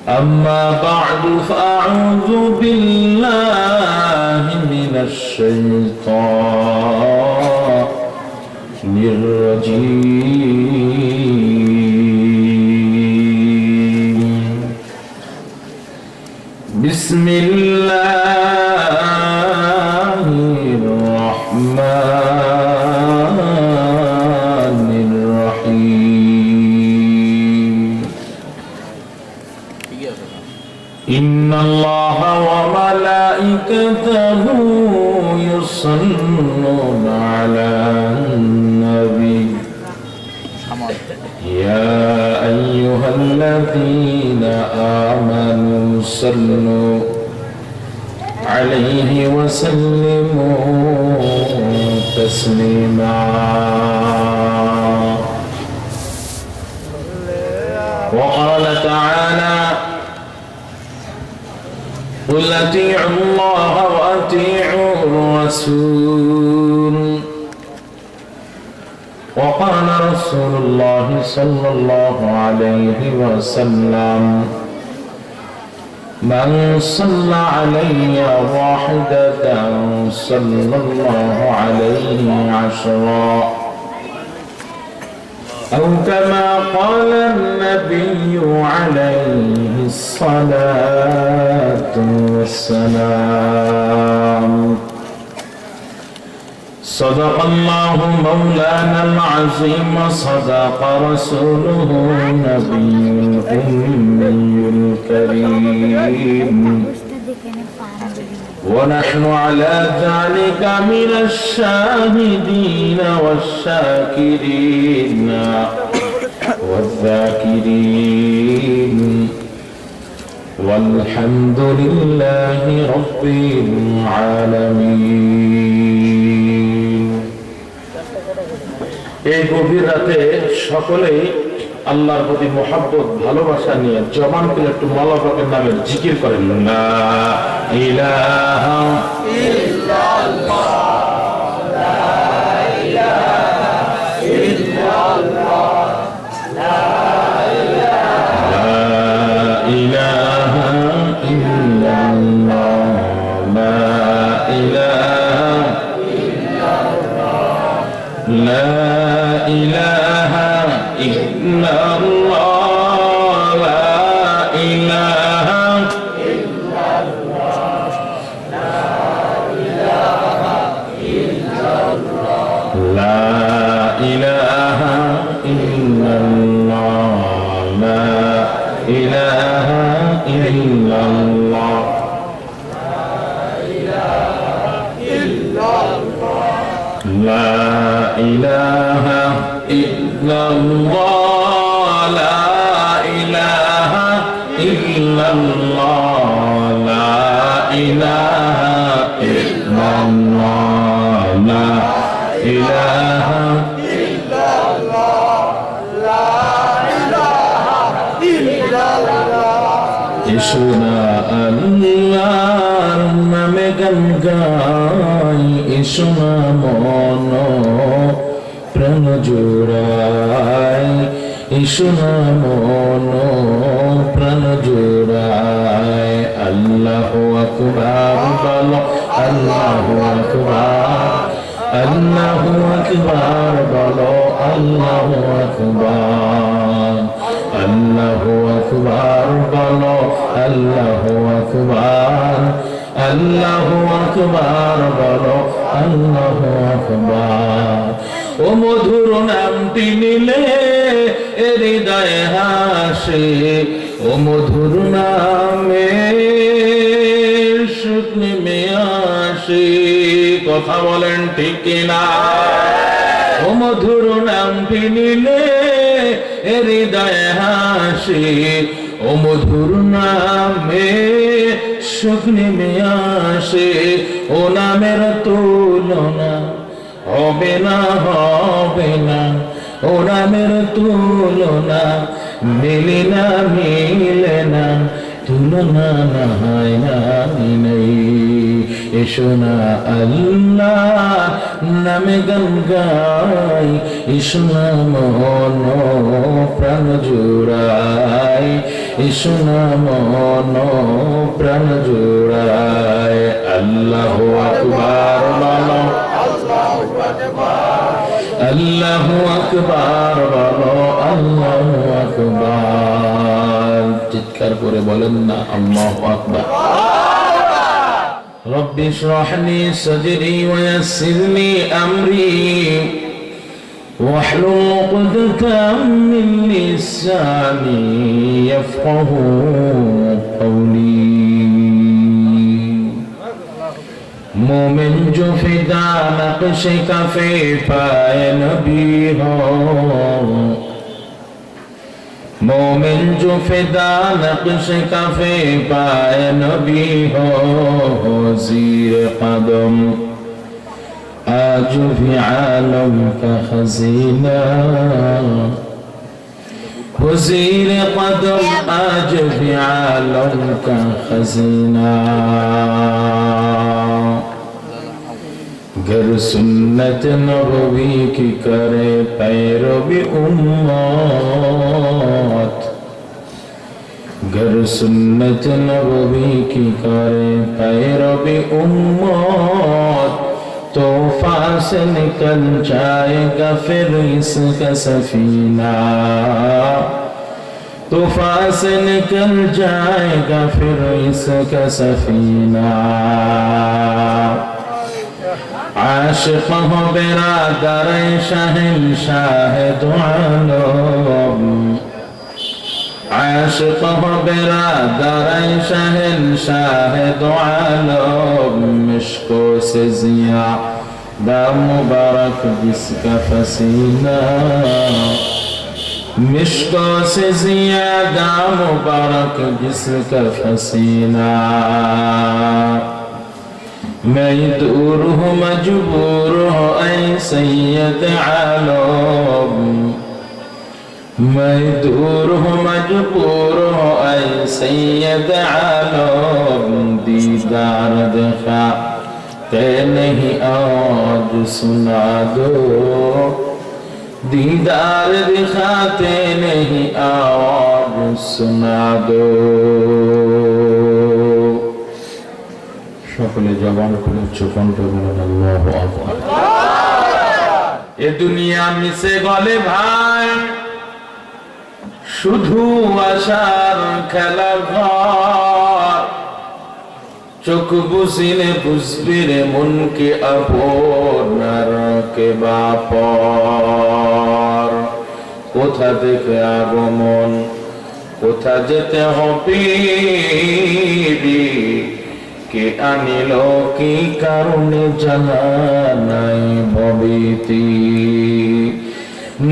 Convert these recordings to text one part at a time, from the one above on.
أما بعد فأعوذ بالله من الشيطان الرجيم بسم الله الرحمن الرحيم إن الله وملائكته يصلون على النبي يا أيها الذين آمنوا صلوا عليه وسلموا تسليما وقال تعالى قل أطيعوا الله وأطيعوا الرسول وقال رسول الله صلى الله عليه وسلم من صلى علي واحدة صلى الله عليه عشرا أو كما قال النبي عليه الصلاة والسلام صدق الله مولانا العظيم صدق رسوله النبي الأمي الكريم ونحن على ذلك من الشاهدين والشاكرين والذاكرين والحمد لله رب العالمين এই গভীর রাতে সকলেই আল্লাহর প্রতি মহব্বত ভালোবাসা নিয়ে জবান খুলে একটু মাওলা পাকের নামে জিকির করেন লা ইলাহা ইল্লাল্লাহ লা ইলাহা ইল্লাল্লাহ লা ইলাহা ইল্লাল্লাহ লা ইলাহা ইল্লাল্লাহ লা ইলাহা ইল্লাল্লাহ লা ইলাহা ইল্লাল্লাহ লা ইলাহা ইল্লাল্লাহ লা ইলাহা ইল্লাল্লাহ লা ইলাহা ইল্লাল্লাহ লা ইলাহা ইল্লাল্লাহ লা ইলাহা ইল্লাল্লাহ লা ইলাহা ইল্লাল্লাহ লা ইলাহা ইল্লাল্লাহ লা ইলাহা ইল্লাল্লাহ ইসনা আল্লাহর নামে গান গাই ইসনা মন প্রাণ জোড়াই ইসনা মন প্রাণ জোড়াই আল্লাহু আকবার বলো আল্লাহু আকবার আল্লাহু আকবার বলো আল্লাহু আকবার আল্লাহু আকবার বলো আল্লাহু আকবার আল্লাহু আকবার বলো আল্লাহু আকবার ও মধুর নামটি নিলে হৃদয়ে হাসে ও মধুর নামে সুখ নেমে আসে কথা বলেন ঠিক কিনা ও মধুর নামটি নিলে হৃদয়ে হাসে ও মধুর নামে সুখ নেমে আসে ও নামের তুলনা হবে না হবে না ও নামের তুলনা মিলে না মিলে না তুলনা নাই নাই নাই এসো না আল্লাহ নামে গান গাই এসো না মন প্রাণ জোড়াই ইসনা মন প্রাণ জোড়ায় আল্লাহু আকবার বলো আল্লাহু আকবার বলো আল্লাহু আকবার চিৎকার করে বলেন না আল্লাহু আকবার رب اشرح لي صدري ويسر لي أمري واحلل عقدة من لساني يفقهوا قولي مومن جو فدا نقش کفے پائے نبی ہو مومن جو فدا نقش کفے پائے نبی ہو زیر قدم آج بھی عالم کا خزینہ زیر قدم آج بھی عالم کا خزینہ گر سنت نبوی کی کرے پیروی امت گر سنت نبوی کی کرے پیروی امت طوفان سے نکل جائے گا پھر اس کا سفینہ طوفان سے نکل جائے گا پھر اس کا سفینہ عاشق ہو برادر شہنشاہ دو عالم عاشق ہو برادر شہنشاہ دو عالم مشکوں سے زیادہ مبارک جس کا پسینہ مشکوں سے زیادہ مبارک جس کا پسینہ میں دور ہوں مجبور ہوں اے سید عالم میں دور ہوں مجبور ہوں اے سید عالم دیدار دکھاتے نہیں آج سنا دو دیدار دکھاتے نہیں آج سنا دو সকলে জবান খুলে উচ্চ কণ্ঠে বলেন আল্লাহু আকবার এ দুনিয়া মিশে গলে ভাই শুধু আশার খেলা ঘর চোখ বুঝিলে বুঝবি রে মনকে আপনার কে বাপর কোথা থেকে আগমন কোথা যেতে হবে কে আনিল কি কারণে জানা নাই ভবিতি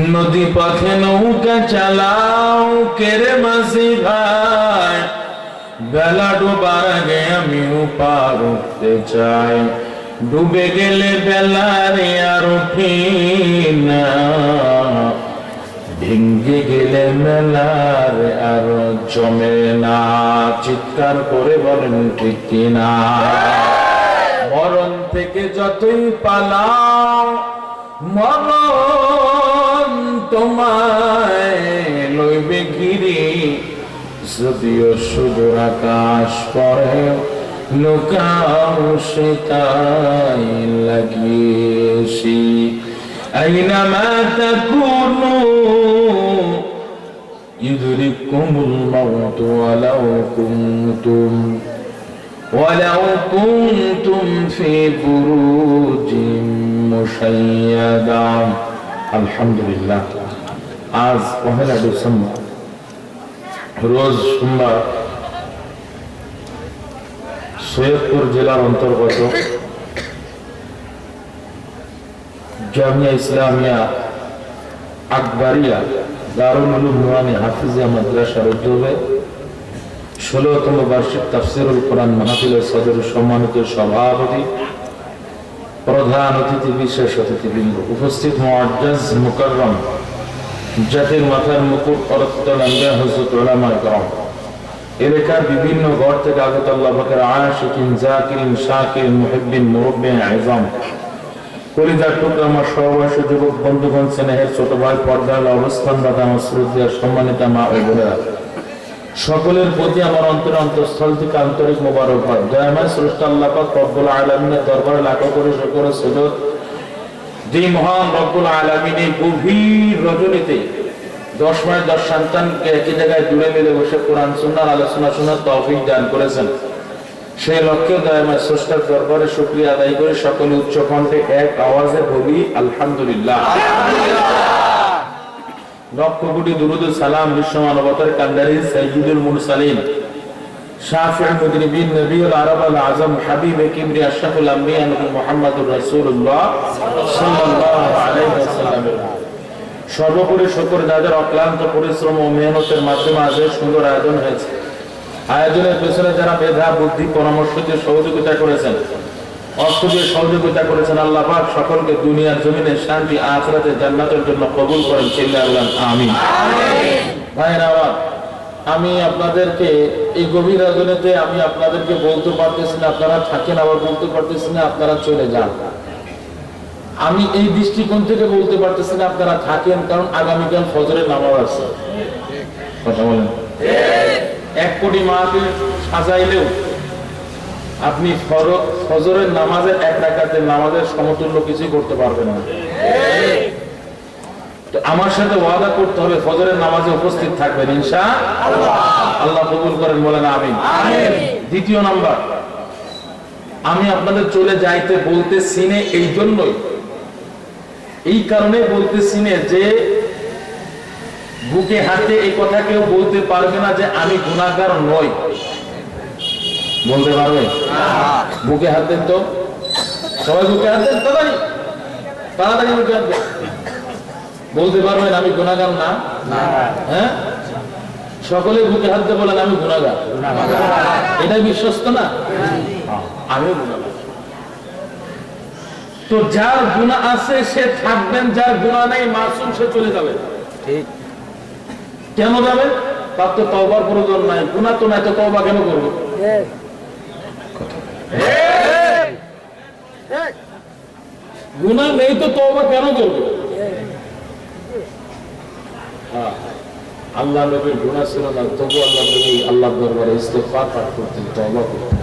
নদী পথে নৌকা চালাও কেরে মাঝি ভাই বেলা ডোবার আগে আমিও পার উঠতে চাই ডুবে গেলে বেলারে আর উঠি না ভেঙ্গে গেলে মেলার আর জমে না চিৎকার করে বলেন ঠিক কিনা মরণ থেকে যতই পালাও মরণ তোমায় লইবে ঘিরে যদিও সুদূর আকাশ পরে লুকাও সে তাই লাগিয়েছি أينما تكونوا يدرككم الموت ولو كنتم في بروج مشيدة الحمد لله আজ 1 ডিসেম্বর রোজ সোমবার সৈয়দপুর জেলার অন্তর্গত জামিয়া ইসলামিয়া আকবরিয়া দারুল উলুম নুরানি হাফিজিয়া মাদ্রাসার উদ্যোগে 16তম বার্ষিক তাফসীরুল কোরআন মাহফিলের সদর সম্মানিত সভাপতি প্রধান অতিথি বিশেষ অতিথিবৃন্দ উপস্থিত মুআজ্জাজ মুকাররম জাতির মাথার মুকুট পরত্তল আম্বিয়া হযরত উলামায়ে কেরাম এলাকার বিভিন্ন ঘর থেকে আগত আল্লাহ পাকের আশিকিন জাকিরিন শাকিরিন মুহিব্বিন মুরব্বিন আযম কলিজার টুকরা আমার সহবয়সী যুবক বন্ধুগণ স্নেহের ছোট ভাই পর্দার অবস্থানরত আমার শ্রদ্ধেয় সম্মানিত মা ও বোনেরা সকলের প্রতি আমার অন্তরস্থল থেকে আন্তরিক মোবারকবাদ। দয়াময় স্রষ্টা আল্লাহ পাক রব্বুল আলামিনের দরবারে লাখো করে শুকর ও সুজুদ, যে মহান রব্বুল আলামিন এই গভীর রজনীতে 10 মাস 10 সন্তানকে একই জায়গায় জুড়ে মিলে বসে কোরআন সুন্নাহর আলোচনা শোনার তৌফিক দান করেছেন। সেই লক্ষ্যে দয়াময় স্রষ্টার দরবারে শুকরিয়া আদায় করে সকলে উচ্চ কণ্ঠে এক আওয়াজে বলি আলহামদুলিল্লাহ। লক্ষ কোটি দুরুদ ও সালাম বিশ্ব মানবতার কান্ডারি সাইয়্যিদুল মুরসালিন শাফিউল মুযনিবিন নবিয়ুল আরব আল আযম হাবিবে কিবরি আশরাফুল আম্বিয়া নবী মুহাম্মদুর রাসূলুল্লাহ সাল্লাল্লাহু আলাইহি ওয়াসাল্লাম। সর্বোপরি শুকর যাদের অক্লান্ত পরিশ্রম ও মেহনতের মাধ্যমে আজ সুন্দর আয়োজন হয়েছে। আয়োজনের পেছনে যারা মেধা বুদ্ধি পরামর্শ দিয়ে সহযোগিতা করেছেন, অর্থ দিয়ে সহযোগিতা করেছেন, আল্লাহ পাক সকলকে দুনিয়ার জমিনে শান্তি আখিরাতে জান্নাতের জন্য কবুল করেন। আল্লাহ আমিন। ভাইরা আমার, আমি আপনাদেরকে এই গভীর আয়োজনেতে আমি আপনাদেরকে বলতে পারতেছি না আপনারা থাকেন, আবার বলতে পারতেছি না আপনারা চলে যান। আমি এই দৃষ্টিকোণ থেকে বলতে পারতেছি না আপনারা থাকেন, কারণ আগামীকাল ফজরের নামাজ আছে। কথা বলেন। 1 কোটি মাহফিল সাজাইলেও আপনি ফজরের নামাজের 1 রাকাতের নামাজের সমতুল্য কিছুই করতে পারবেন না। তো আমার সাথে ওয়াদা করতে হবে ফজরের নামাজে উপস্থিত থাকবেন ইনশাআল্লাহ। আল্লাহ কবুল করেন, বলেন আমিন। দ্বিতীয় নাম্বার, আমি আপনাদের চলে যাইতে বলতেছি না এই জন্যই, এই কারণে বলতেছি না যে বুকে হাতে এই কথা কেউ বলতে পারবে না যে আমি গুনাহগার নই। বলতে পারবে? বুকে হাত দেন তো, সবাই বুকে হাত দেন, তাড়াতাড়ি বুকে হাত দেন। বলতে পারবেন আমি গুনাহগার না? হ্যাঁ, সকলে বুকে হাত দিয়ে বলেন আমি গুনাহগার। এটা বিশ্বস্ত না? আমিও গুনাহগার। তো যার গুনাহ আছে সে থাকবেন, যার গুনাহ নেই মাসুম সে চলে যাবে। ঠিক। কেন যাবে? তার তো তওবার প্রয়োজন নাই, গুনাহ তো নাই, তো তওবা কেন করবে? গুনাহ নেই তো তওবা কেন করবে? আল্লাহ নবীর গুনাহ ছিল না, তবু আল্লাহ নবী আল্লাহর দরবারে ইস্তিগফার পাঠ করতেন, তওবা করতেন।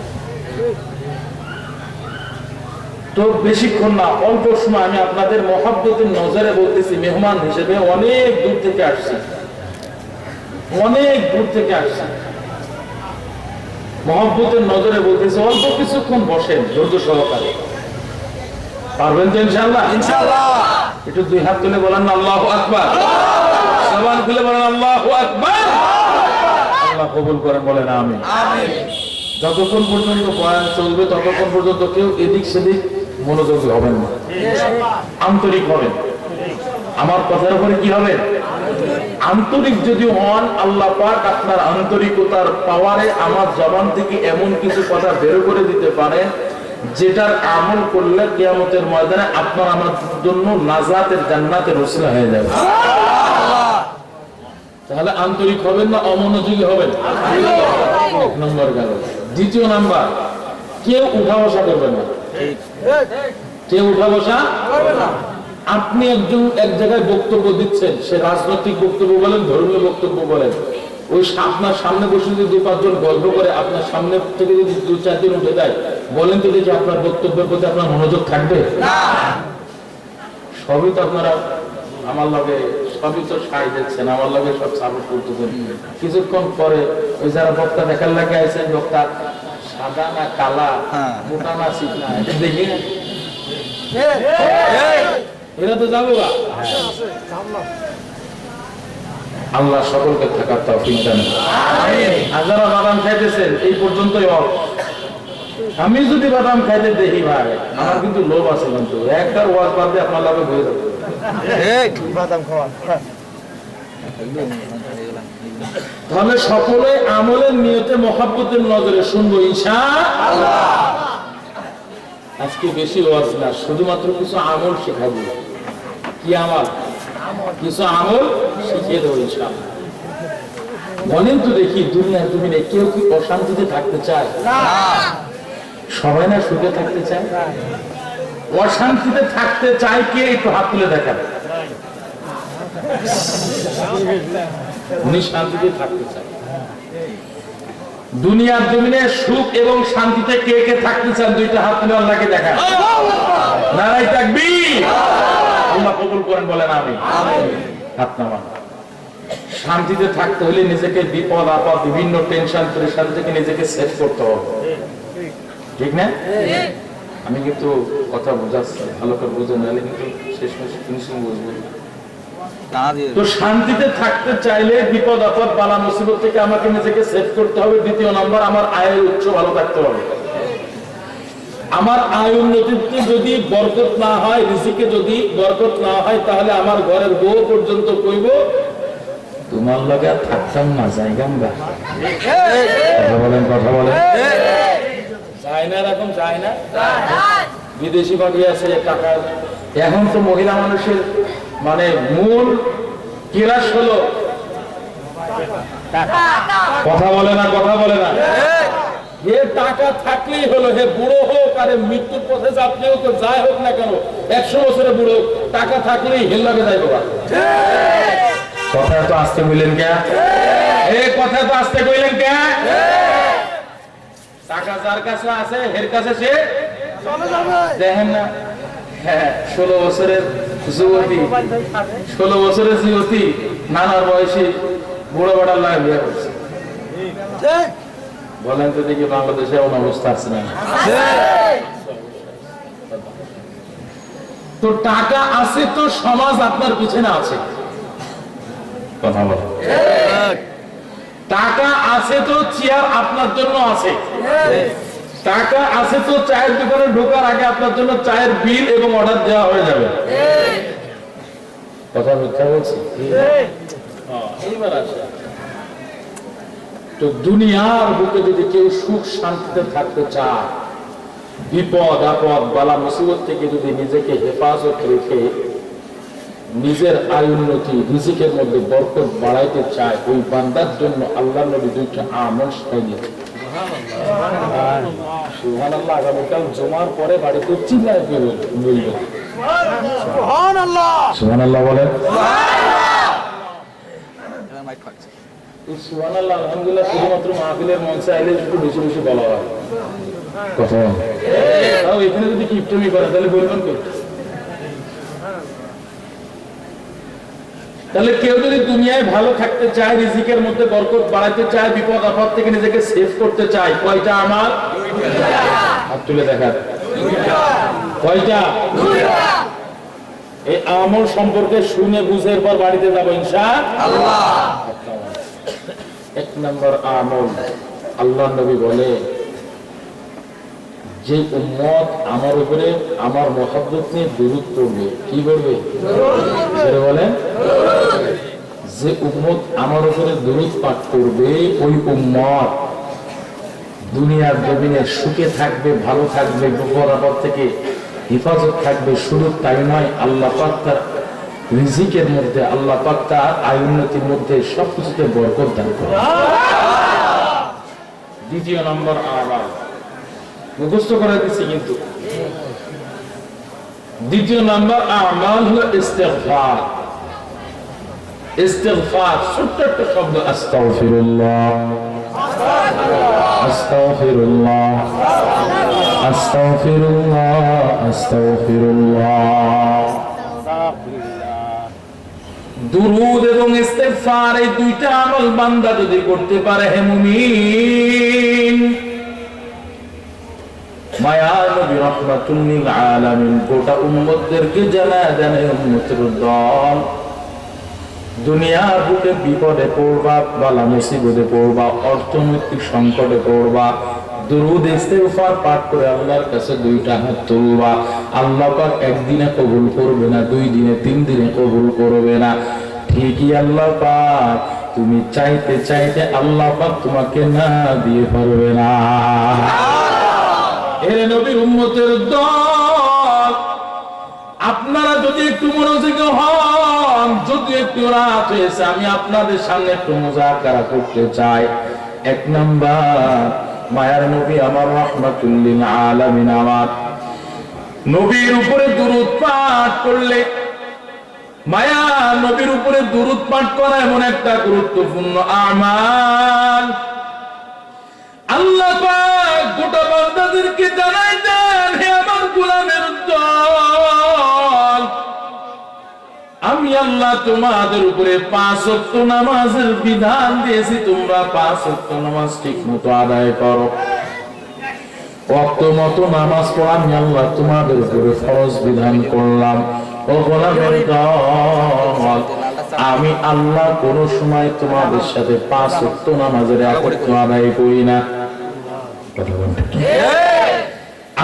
তো বেশিক্ষণ না, অল্প সময় আমি আপনাদের মহব্বতের নজরে বলতেছি, মেহমান হিসেবে অনেক দূর থেকে আসছি, অনেক দূর থেকে আসছি, মহব্বতের নজরে বলতেছি, অল্প কিছুক্ষণ বসেন ধৈর্য সহকারে। পারবেন তো ইনশাআল্লাহ? ইনশাআল্লাহ। একটু 2 হাত তুলে বলেন না আল্লাহু আকবার, জবান খুলে বলেন আল্লাহু আকবার। আল্লাহ কবুল করেন, বলেন আমিন। আমিন। যতক্ষণ পর্যন্ত বয়ান চলবে ততক্ষণ পর্যন্ত কেউ এদিক সেদিক মনোযোগী হবেন না, আন্তরিক হবেন। আমার কথার উপরে কি হবে? আন্তরিক যদি হন, আল্লাহ পাক আপনার আন্তরিকতার পাওয়ারে আমার জবান থেকে এমন কিছু কথা বের করে দিতে পারেন যেটার আমল করলে কিয়ামতের ময়দানে আপনার আমার জন্য নাজাতের জান্নাতের ওসিলা হয়ে যাবে। তাহলে আন্তরিক হবেন না অমনোযোগী হবেন? 1 নম্বর গেল। দ্বিতীয় নাম্বার, কেউ উঠা বসা করবেন না। কেউ উঠা বসা করবে না। আপনি এক জায়গায় বক্তব্য দিচ্ছেন, সে রাজনৈতিক বক্তব্য বলেন, ধর্মীয় বক্তব্য বলেন, ওই আপনার সামনে বসে যদি 2-5 জন গল্প করে আপনার সামনে থেকে যদি 2-4 দিন উঠে যায়, বলেন তো দেখি আপনার বক্তব্যের প্রতি আপনার মনোযোগ থাকবে? সবই তো আপনারা আমার লগে সবই তো সাই দিচ্ছেন, আমার লগে সব সাপোর্ট করতেছেন। কিছুক্ষণ পরে ওই যারা বক্তা দেখার লাগে আছেন, বক্তা সাদা না কালা, মোটা না চিকনা, এটা দেখি এরা তো যাবে। আল্লাহ সকলকে থাকার তৌফিক দান করুন। যারা বাদাম খাইতেছেন এই পর্যন্তই হোক। আমি যদি বাদাম খাইতে দেখি ভাই, আমার কিন্তু লোভ আছে, কিন্তু একটার ওয়াজ বাদ দিয়ে আপনার লাভে হয়ে যাবে। তাহলে সকলে আমলের নিয়তে মহব্বতের নজরে শুনবো ইনশাআল্লাহ। আজকে বেশি ওয়াজ না, শুধুমাত্র কিছু আমল শেখাবো। কি আমল? কিছু আমল শিখিয়ে দেবো ইনশাআল্লাহ। বলেন তো দেখি, দুনিয়ার জমিনে কেউ কি অশান্তিতে থাকতে চায়? সবাই না সুখে থাকতে চায়? অশান্তিতে থাকতে চায় কে? একটু হাত তুলে দেখান। উনি শান্তিতে থাকতে চায়। দুনিয়ার জমিনে সুখ এবং শান্তিতে কে কে থাকতে চান? দুইটা হাত তুলে আল্লাহকে দেখান। নারায়ে তাকবীর। আল্লাহ কবুল করেন, বলেন আমিন। হাত নামান। শান্তিতে থাকতে হলে নিজেকে বিপদ আপদ বিভিন্ন টেনশন প্রেশার থেকে নিজেকে সেভ করতে হবে, ঠিক না? আমি কিন্তু কথা বোঝাচ্ছি, ভালো করে বোঝেন, নাহলে কিন্তু শেষ মাসে ফিনিশিং বুঝবো। তো শান্তিতে থাকতে চাইলে বিপদ আপদ বালা মুসিবত থেকে আমাকে নিজেকে সেভ করতে হবে। দ্বিতীয় নাম্বার, আমার আয়ের উৎস ভালো থাকতে হবে। আমার আয় উন্নতিতে যদি বরকত না হয়, রিজিকে যদি বরকত না হয়, তাহলে আমার ঘরের বউ পর্যন্ত কইব তোমার লগে আর থাকতাম না, যাইগাম গা। কথা বলেন, কথা বলেন। যায় না, এরকম যায় না। বিদেশি ভাবি আছে টাকা। এখন তো মহিলা মানুষের মানে মূল কেরাস হলো কথা বলে না, কথা বলে না। হে টাকা থাকলেই হলো, হে বুড়ো হোক আর মৃত্যুর পথে যাত্রী হোক, যাই হোক না কেন, 100 বছরের বুড়ো, টাকা থাকলেই হেল লাগে যাইব। কথা তো আসতে বললেন কে? এই কথা তো আসতে বললেন কে? টাকা যার কাছে আছে এর কাছে সে চলে যাবে। দেখেন না, হ্যাঁ, 16 বছরের যুবতী, 16 বছরের যুবতী নানার বয়সী বুড়ো বেড়ার লাগে বিয়ে করছে। বলেন তো দেখি বাংলাদেশে এমন অবস্থা আছে না? তো টাকা আছে তো সমাজ আপনার পিছনে আছে। কথা বলে। টাকা আছে তো চেয়ার আপনার জন্য আছে। টাকা আছে তো চায়ের দোকানে ঢোকার আগে আপনার জন্য চায়ের বিল এবং অর্ডার দেওয়া হয়ে যাবে। কথা মিথ্যা বলছি? এইবার আসে, তো দুনিয়ার বুকে যদি কেউ সুখ শান্তিতে থাকতে চায়, বিপদ আপদ বালা মুসিবত থেকে যদি নিজেকে হেফাজত রেখে নিজের আয় উন্নতি রিজিকের মধ্যে বরকত বাড়াইতে চায়, ওই বান্দার জন্য আল্লাহ নবী দুইটা আমল শিখাই দিয়েছে। সুবহানাল্লাহ। আগামীকাল জুমার পরে বাড়িতে চিল্লায় বলবেন সুবহানাল্লাহ। সুবহানাল্লাহ বলেন। সুবহানাল্লাহ আলহামদুলিল্লাহ শুধুমাত্র মাহফিলের মঞ্চে আইলে একটু বেশি বেশি বলা হয়। কথা তাও এখানে যদি কিপটমি করে তাহলে বলবেন কি? তাহলে কেউ যদি দুনিয়ায় ভালো থাকতে চায়, রিজিকের মধ্যে বরকত বাড়াতে চায়, বিপদ আপদ থেকে নিজেকে সেভ করতে চায়, কয়টা আমার? হাত তুলে দেখান। কয়টা? এই আমল সম্পর্কে শুনে বুঝে এরপর বাড়িতে যাবো ইনশাআল্লাহ। 1 নম্বর আমল, আল্লাহ নবী বলে যে উম্মত আমার উপরে আমার মহব্বত নিয়ে দুরূদ পড়বে, কি বলবে? বলেন, যে উম্মত আমার উপরে দুরূদ পাঠ করবে, ওই উম্মত দুনিয়ার জমিনে সুখে থাকবে, ভালো থাকবে, বিপদ আপদ থেকে হেফাজত থাকবে। শুধু তাই নয়, আল্লাহ পাক তার রিজিকের মধ্যে, আল্লাহ পাক তার আয় উন্নতির মধ্যে সবকিছুতে বরকত দান করে। দ্বিতীয় নম্বর আমল মুখস্থ করে দিচ্ছি কিন্তু, দ্বিতীয় নম্বর আমল হলো ইস্তিগফার। ইস্তিগফার ছোট্ট একটা শব্দ, আস্তাগফিরুল্লাহ, আস্তাগফিরুল্লাহ, আস্তাগফিরুল্লাহ, আস্তাগফিরুল্লাহ। দুরূদ এবং ইস্তিগফার এই দুইটা আমল বান্দা যদি করতে পারে, হে মুমিন, মায়ার নবী রাহমাতুল লিল আলামিন গোটা উম্মতদেরকে জানায় উম্মতের দল, দুনিয়ার বুকে বিপদে পড়বা, বালা মুসিবতে পড়বা, অর্থনৈতিক সংকটে পড়বা, দুরূদ ইস্তিগফার পাঠ করে আল্লাহর কাছে দুইটা হাত তুলবা। আল্লাহ পাক একদিনে কবুল করবে না, 2 দিনে 3 দিনে কবুল করবে না। ঠিকই আল্লাহ পাক তুমি চাইতে চাইতে আল্লাহ পাক তোমাকে না দিয়ে পারবে না। এরে নবীর উম্মতের দল, আপনারা যদি একটু মনোযোগী হন, যদি একটু রাত হয়েছে, আমি আপনাদের সামনে একটু মুযাকারা করতে চাই। 1 নাম্বার, মায়ার নবী আমার রাহমাতুল লিল আলামিন আমার নবীর উপরে দুরূদ পাঠ করলে মায়া নবীর উপরে দুরূদ পাঠ করা এমন একটা গুরুত্বপূর্ণ আমাল। আল্লাহ পাক গোটা বান্দাদেরকে জানাই দেন, হে আমার গোলামের দল, আমি আল্লাহ তোমাদের উপরে 5 ওয়াক্ত নামাজের বিধান দিয়েছি, তোমরা 5 ওয়াক্ত নামাজ ঠিকমতো আদায় করো। ওয়াক্ত মতো নামাজ পড়া আমি আল্লাহ তোমাদের উপরে ফরজ বিধান করলাম। ও গোলামের দল, আমি আল্লাহ কোন সময় তোমাদের সাথে 5 ওয়াক্ত নামাজের একত্র আদায় করি না।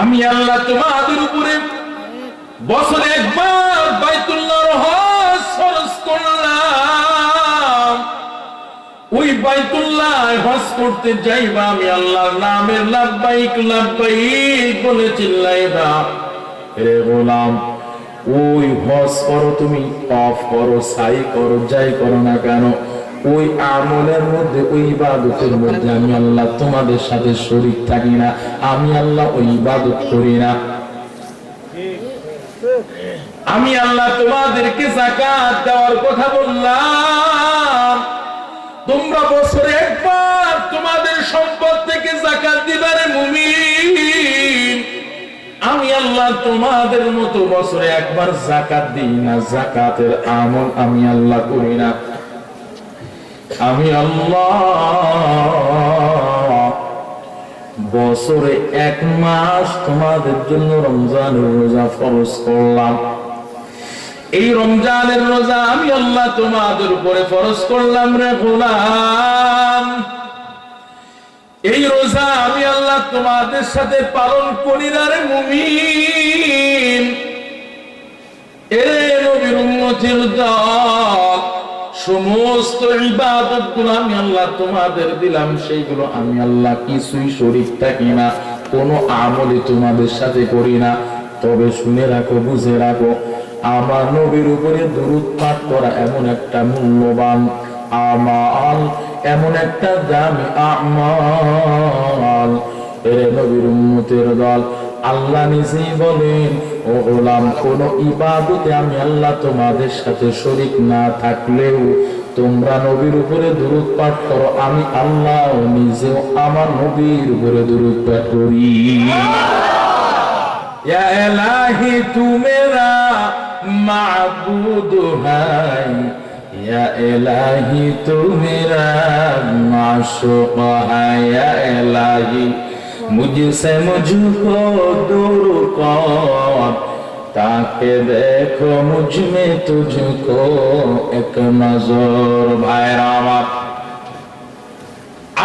আমি আল্লাহ তোমাদের উপরে বছরে একবার বাইতুল্লাহর হজ ফরজ করলাম। ওই বাইতুল্লাহ হজ করতে যাইবা, আমি আল্লাহর নামের লাব্বাইক লাব্বাইক বলে চিল্লাইবা। হে গোলাম, ওই হজ করো, তুমি তওয়াফ করো, সাই করো, যাই করো না কেন, ওই আমলের মধ্যে, ওই ইবাদতের মধ্যে আমি আল্লাহ তোমাদের সাথে শরীক থাকি না, আমি আল্লাহ ওই ইবাদত করি না। আমি আল্লাহ তোমাদেরকে যাকাত দেওয়ার কথা বললাম, তোমরা বছরে একবার তোমাদের সম্পদ থেকে যাকাত দিবারে মুমিন। আমি আল্লাহ তোমাদের মতো বছরে একবার যাকাত দিই না, যাকাতের আমল আমি আল্লাহ করি না। আমি আল্লাহ বছরে 1 মাস তোমাদের জন্য রমজানের রোজা ফরজ করলাম। এই রমজানের রোজা আমি আল্লাহ তোমাদের উপরে ফরজ করলাম রে গোলাম। এই রোজা আমি আল্লাহ তোমাদের সাথে পালন করি না রে মুমিন। এ নবীর উম্মতের দল, সমস্ত ইবাদতগুলো আমি আল্লাহ তোমাদের দিলাম, সেইগুলো আমি আল্লাহ কিছুই শরীক থাকি না, কোনো আমলই তোমাদের সাথে করি না। তবে শুনে রাখো, বুঝে রাখো, আমার নবীর উপরে দুরূদ পাঠ করা এমন একটা মূল্যবান আমাল, এমন একটা দামি আমাল। এর নবীর উম্মতের দল, আল্লাহ নিজেই বলেন, ও গোলাম, কোন ইবাদতে আমি আল্লাহ তোমাদের সাথে শরীক না থাকলেও তোমরা নবীর উপরে দুরূদ পাঠ করো, আমি আল্লাহ নিজেও আমার নবীর উপরে দুরূদ পাঠ করি। या इलाही तू मेरा माबूद है, या इलाही तू मेरा माशूक है, या इलाही मुझसे मुझको दूर कर, ताकि देखो मुझ में तुझको एक नजर। भाईरा আমার,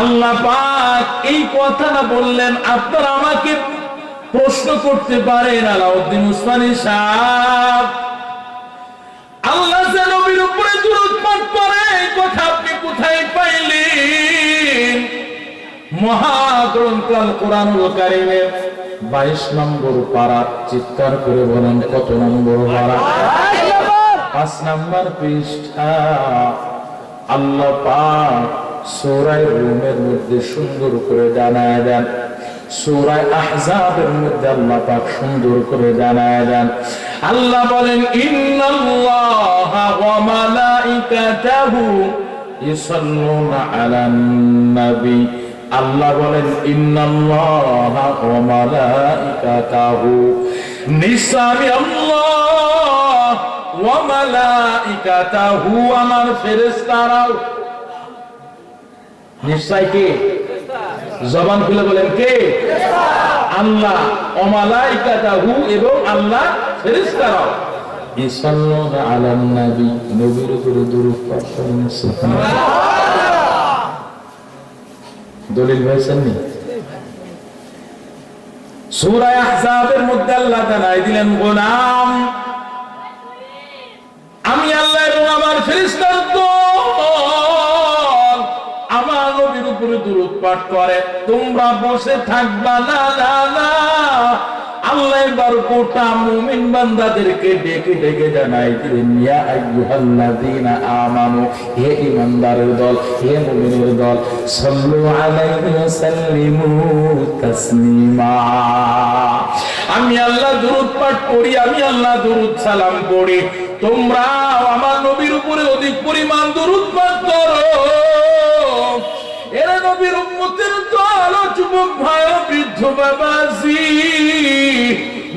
আল্লাহ পাক এই কথাটা বললেন। আপনারা আমাকে প্রশ্ন করতে পারেন, আলাউদ্দিন উসমানী সাহেব, আল্লাহ যে নবীর উপরে দুরূদ পাঠ করে এই কথা আপনি কোথায় পাইলেন? মহাগ্রন্থ আল কোরআনুল কারীমের 22 নম্বর পারা। চিৎকার করে বলেন, কত নম্বর পারা? 5 নম্বর পৃষ্ঠা। আল্লাহ পাক সূরা রুমের মধ্যে সুন্দর করে জানায় দেন, সূরা আহজাবের মধ্যে আল্লাহ পাক সুন্দর করে জানায় দেন। আল্লাহ বলেন, ইন্নাল্লাহা ওয়া মালাইকাতাহু ইউসাল্লুনা আলান নবী। আল্লাহ বলেন, ইন্নাল্লাহা ওয়া মালাইকাতাহু, নিশ্চয় আমি আল্লাহ, ওয়া মালাইকাতাহু, আমার ফেরেশতারাও। নিশ্চয় কে? জবান খুলে বলেন, কে? আল্লাহ। ওয়া মালাইকাতাহু, এবং আল্লাহ ফেরেশতারাও ইউসাল্লুনা আলান নবী, নবীর উপরে দুরূদ পাঠ করেন। সুবহানাল্লাহ। দলিল ভাইসাননি? সূরা আহজাবের মধ্যে আল্লাহ জানাই দিলেন, গোলাম, আমি আল্লাহ এবং আমার ফেরেশতার দল আমার নবীর উপরে দুরূদ পাঠ করে, তোমরা বসে থাকবা না। না না, আল্লাহ এবার গোটা মুমিন বান্দাদেরকে ডেকে ডেকে জানাই দিলেন, ইয়া আইয়ুহাল্লাযীনা আমানু, হে ঈমানদারের দল, হে মুমিনের দল, সাল্লু আলাইহি ওয়া সাল্লিমু তাসলিমা। আমি আল্লাহ দুরূদ পাঠ করি, আমি আল্লাহ দুরূদ সালাম করি, তোমরাও আমার নবীর উপরে অধিক পরিমাণ দরুদ পাঠ করো। এরা নবীর উম্মতের দল, যুবক ভাই, বৃদ্ধ বাবাজি,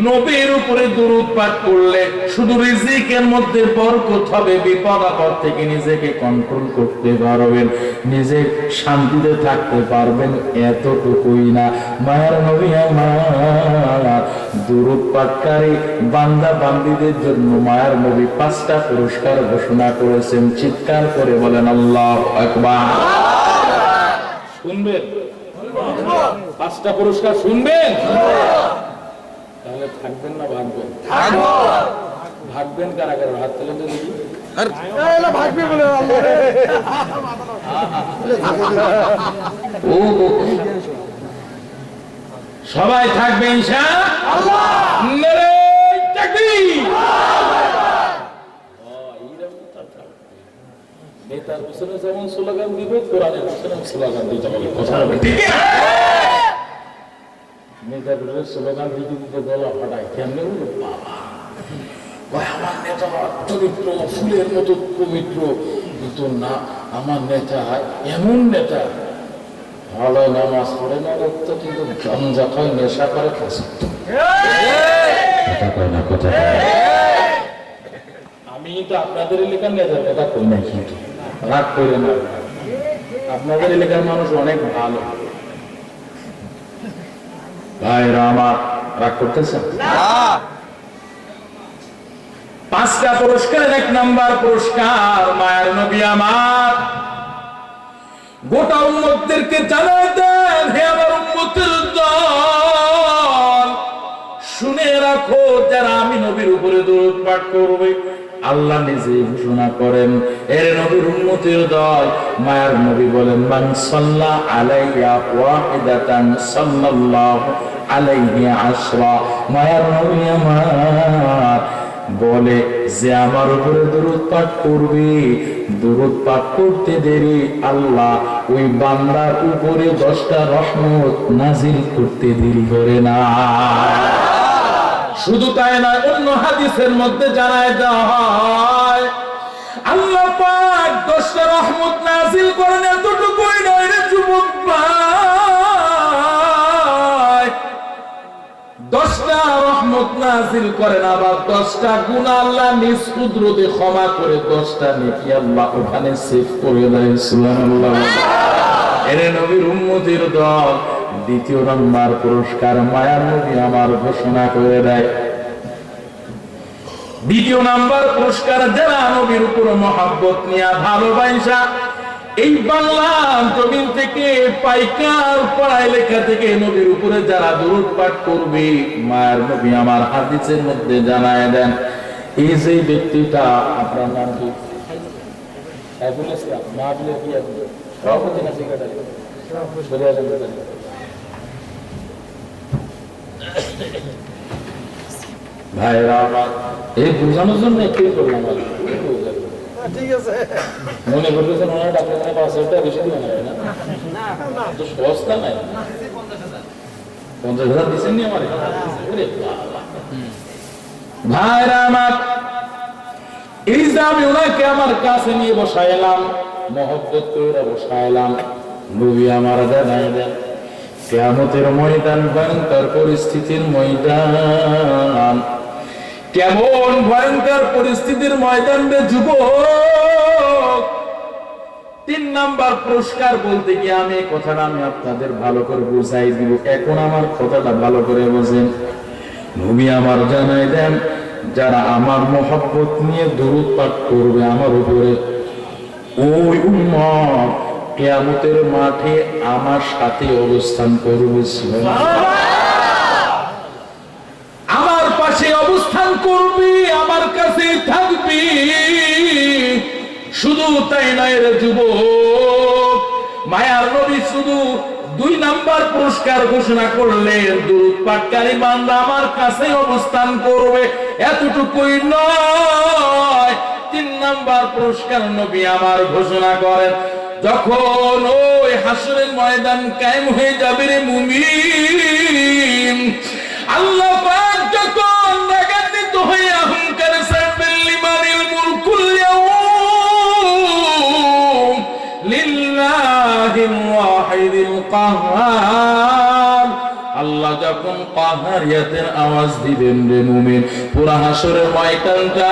নবীর উপরে দরুদ পাঠ করলে শুধু রিজিকের মধ্যে বরকত হবে, বিপদ আপদ থেকে নিজেকে কন্ট্রোল করতে পারবেন, নিজে শান্তিতে থাকতে পারবেন। এতটুকুই না, মায়ের নবী আমার দরুদ পাঠকারী বান্দা বান্দীদের জন্য মায়ের নবী 5টা পুরস্কার ঘোষণা করেছেন। চিৎকার করে বলেন আল্লাহু আকবার। শুনবেন? 5টা পুরস্কার শুনবেন? তাহলে থাকবেন না ভাগবেন? ভাগবেন কারা কারা? হাত তুলেন তো দেখি। সবাই থাকবে ইনশাআল্লাহ। নেতার পিছনে যেমন স্লোগান দিবে, কোরআনের পিছনে স্লোগান দিতে হবে। নেতার পিছনে স্লোগান দিতে দিতে গলা ফাটায়, কেমনে হলো বাবা? আমার নেতা চরিত্র ফুলের মতো পবিত্র, কিন্তু না, আমার নেতা এমন নেতা ভালো নামাজ পড়ে না, রক্ত কিন্তু গাঁজা খায়, নেশা করে, খাসি। আমি তো আপনাদের এলাকার নেতার কথা কই না, কিন্তু রাগ করে না, আপনাদের এলাকার মানুষ অনেক ভালো। ভাইরা আমার, রাগ করতেছেন? 5টা পুরস্কার। 1 নাম্বার পুরস্কার, মায়ের নবী আমার গোটা উম্মতদেরকে জানায় দেন, হে আমার উম্মতের দল, শুনে রাখো, যারা আমি নবীর উপরে দরুদ পাঠ করবে, আল্লাহ নিজে ঘোষণা করেন, এর নবীর উম্মতের দল, মায়ের নবী বলেন, মান সাল্লা আলাইয়া ওয়াহিদাতান সাল্লাল্লাহু আলাইহি আশরা। মায়ের নবী আমার বলে, যে আমার উপরে দরুদ পাঠ করবে, দরুদ পাঠ করতে দেরি আল্লাহ ওই বান্দার উপরে 10টা রহমত নাজিল করতে দেরি করে না। শুধু তাই না, অন্য হাদিসের মধ্যে জানায় দেওয়া হয়, আল্লাহ পাক 10টা রহমত নাজিল করেন। এতটুকুই নয় রে যুবক ভাই, 10টা রহমত নাজিল করেন, আবার 10টা গুনাহ আল্লাহ নিজ কুদরতে ক্ষমা করে 10টা নেকি আল্লাহ ওখানে সেভ করে দেয়। সুবহানাল্লাহ। এরে নবীর উম্মতের দল, 2য় নাম্বার পুরস্কার মায়ার নবী আমার ঘোষণা করে দেয়। 2য় নাম্বার পুরস্কার, যারা নবীর উপর মহব্বত নিয়ে ভালোবাসা এই বাংলা জমিন থেকে পাইকার পড়ায় লেখা থেকে নবীর উপরে যারা দরুদ পাঠ করবে, মায়ের নবী আমার হাদিসের মধ্যে জানায় দেন, এই যে ব্যক্তিটা, আপনার নাম কি? সাইফুল ইসলাম। মাহফিলে কি আছে? সভাপতি না সেক্রেটারি? ভাইরা আমার, এই বোঝানোর জন্য একটু করলাম, ঠিক আছে? মনে করতেছেন ওনার ডাক্তার 5,000 বেশি দিবেন না? তো সস্তা নাই, 50,000 দিচ্ছেন নি আমার। ভাইরা আমার, এই যে আমি ওনাকে আমার কাছে নিয়ে বসাইলাম, মহব্বত করে বসাইলাম, নবী আমার জানাই দেন, কিয়ামতের ময়দান ভয়ঙ্কর পরিস্থিতির ময়দান। কেমন ভয়ঙ্কর পরিস্থিতির ময়দান রে যুবক! 3 নাম্বার পুরস্কার বলতে গিয়ে আমি এই কথাটা আমি আপনাদের ভালো করে বুঝাই দিব। এখন আমার কথাটা ভালো করে বোঝেন। নবী আমার জানাই দেন, যারা আমার মহব্বত নিয়ে দরুদ পাঠ করবে আমার উপরে, ওই উম্মত কিয়ামতের মাঠে আমার সাথে অবস্থান করবে, আমার পাশে অবস্থান করবে, আমার কাছে থাকবে। শুধু তাই নয় রে যুবক, মায়ার নবী শুধু 2 নাম্বার পুরস্কার ঘোষণা করলেন, দরুদ পাঠকারী বান্দা আমার কাছে অবস্থান করবে। এতটুকুই নয়, 3 নাম্বার পুরস্কার নবী আমার ঘোষণা করেন, যখন ওই হাসরের ময়দান কায়েম হয়ে যাবে রে মুমিন, আল্লাহ পাক যখন রাগান্বিত হয়ে হুঙ্কার ছাড়বেন, লিমানিল কাহ্হার, আল্লাহ যখন কাহ্হারিয়াতের আওয়াজ দিবেন রে মুমিন, পুরা হাসরের ময়দানটা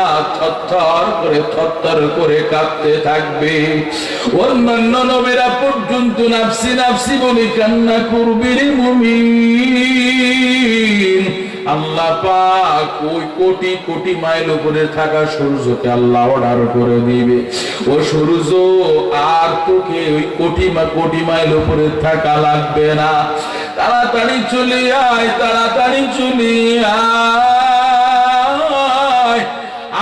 থরথর করে কাঁপতে থাকবে। অন্যান্য নবীরা পর্যন্ত নাফসি নাফসি বলে কান্না করবে রে মুমিন। আল্লাহ পাক ওই কোটি কোটি মাইল উপরে থাকা সূর্যকে আল্লাহ অর্ডার করে দিবে, ও সূর্য আর তোকে ওই কোটি মাইল উপরে থাকা লাগবে না, তাড়াতাড়ি চলে আয়, তাড়াতাড়ি চলে আয়,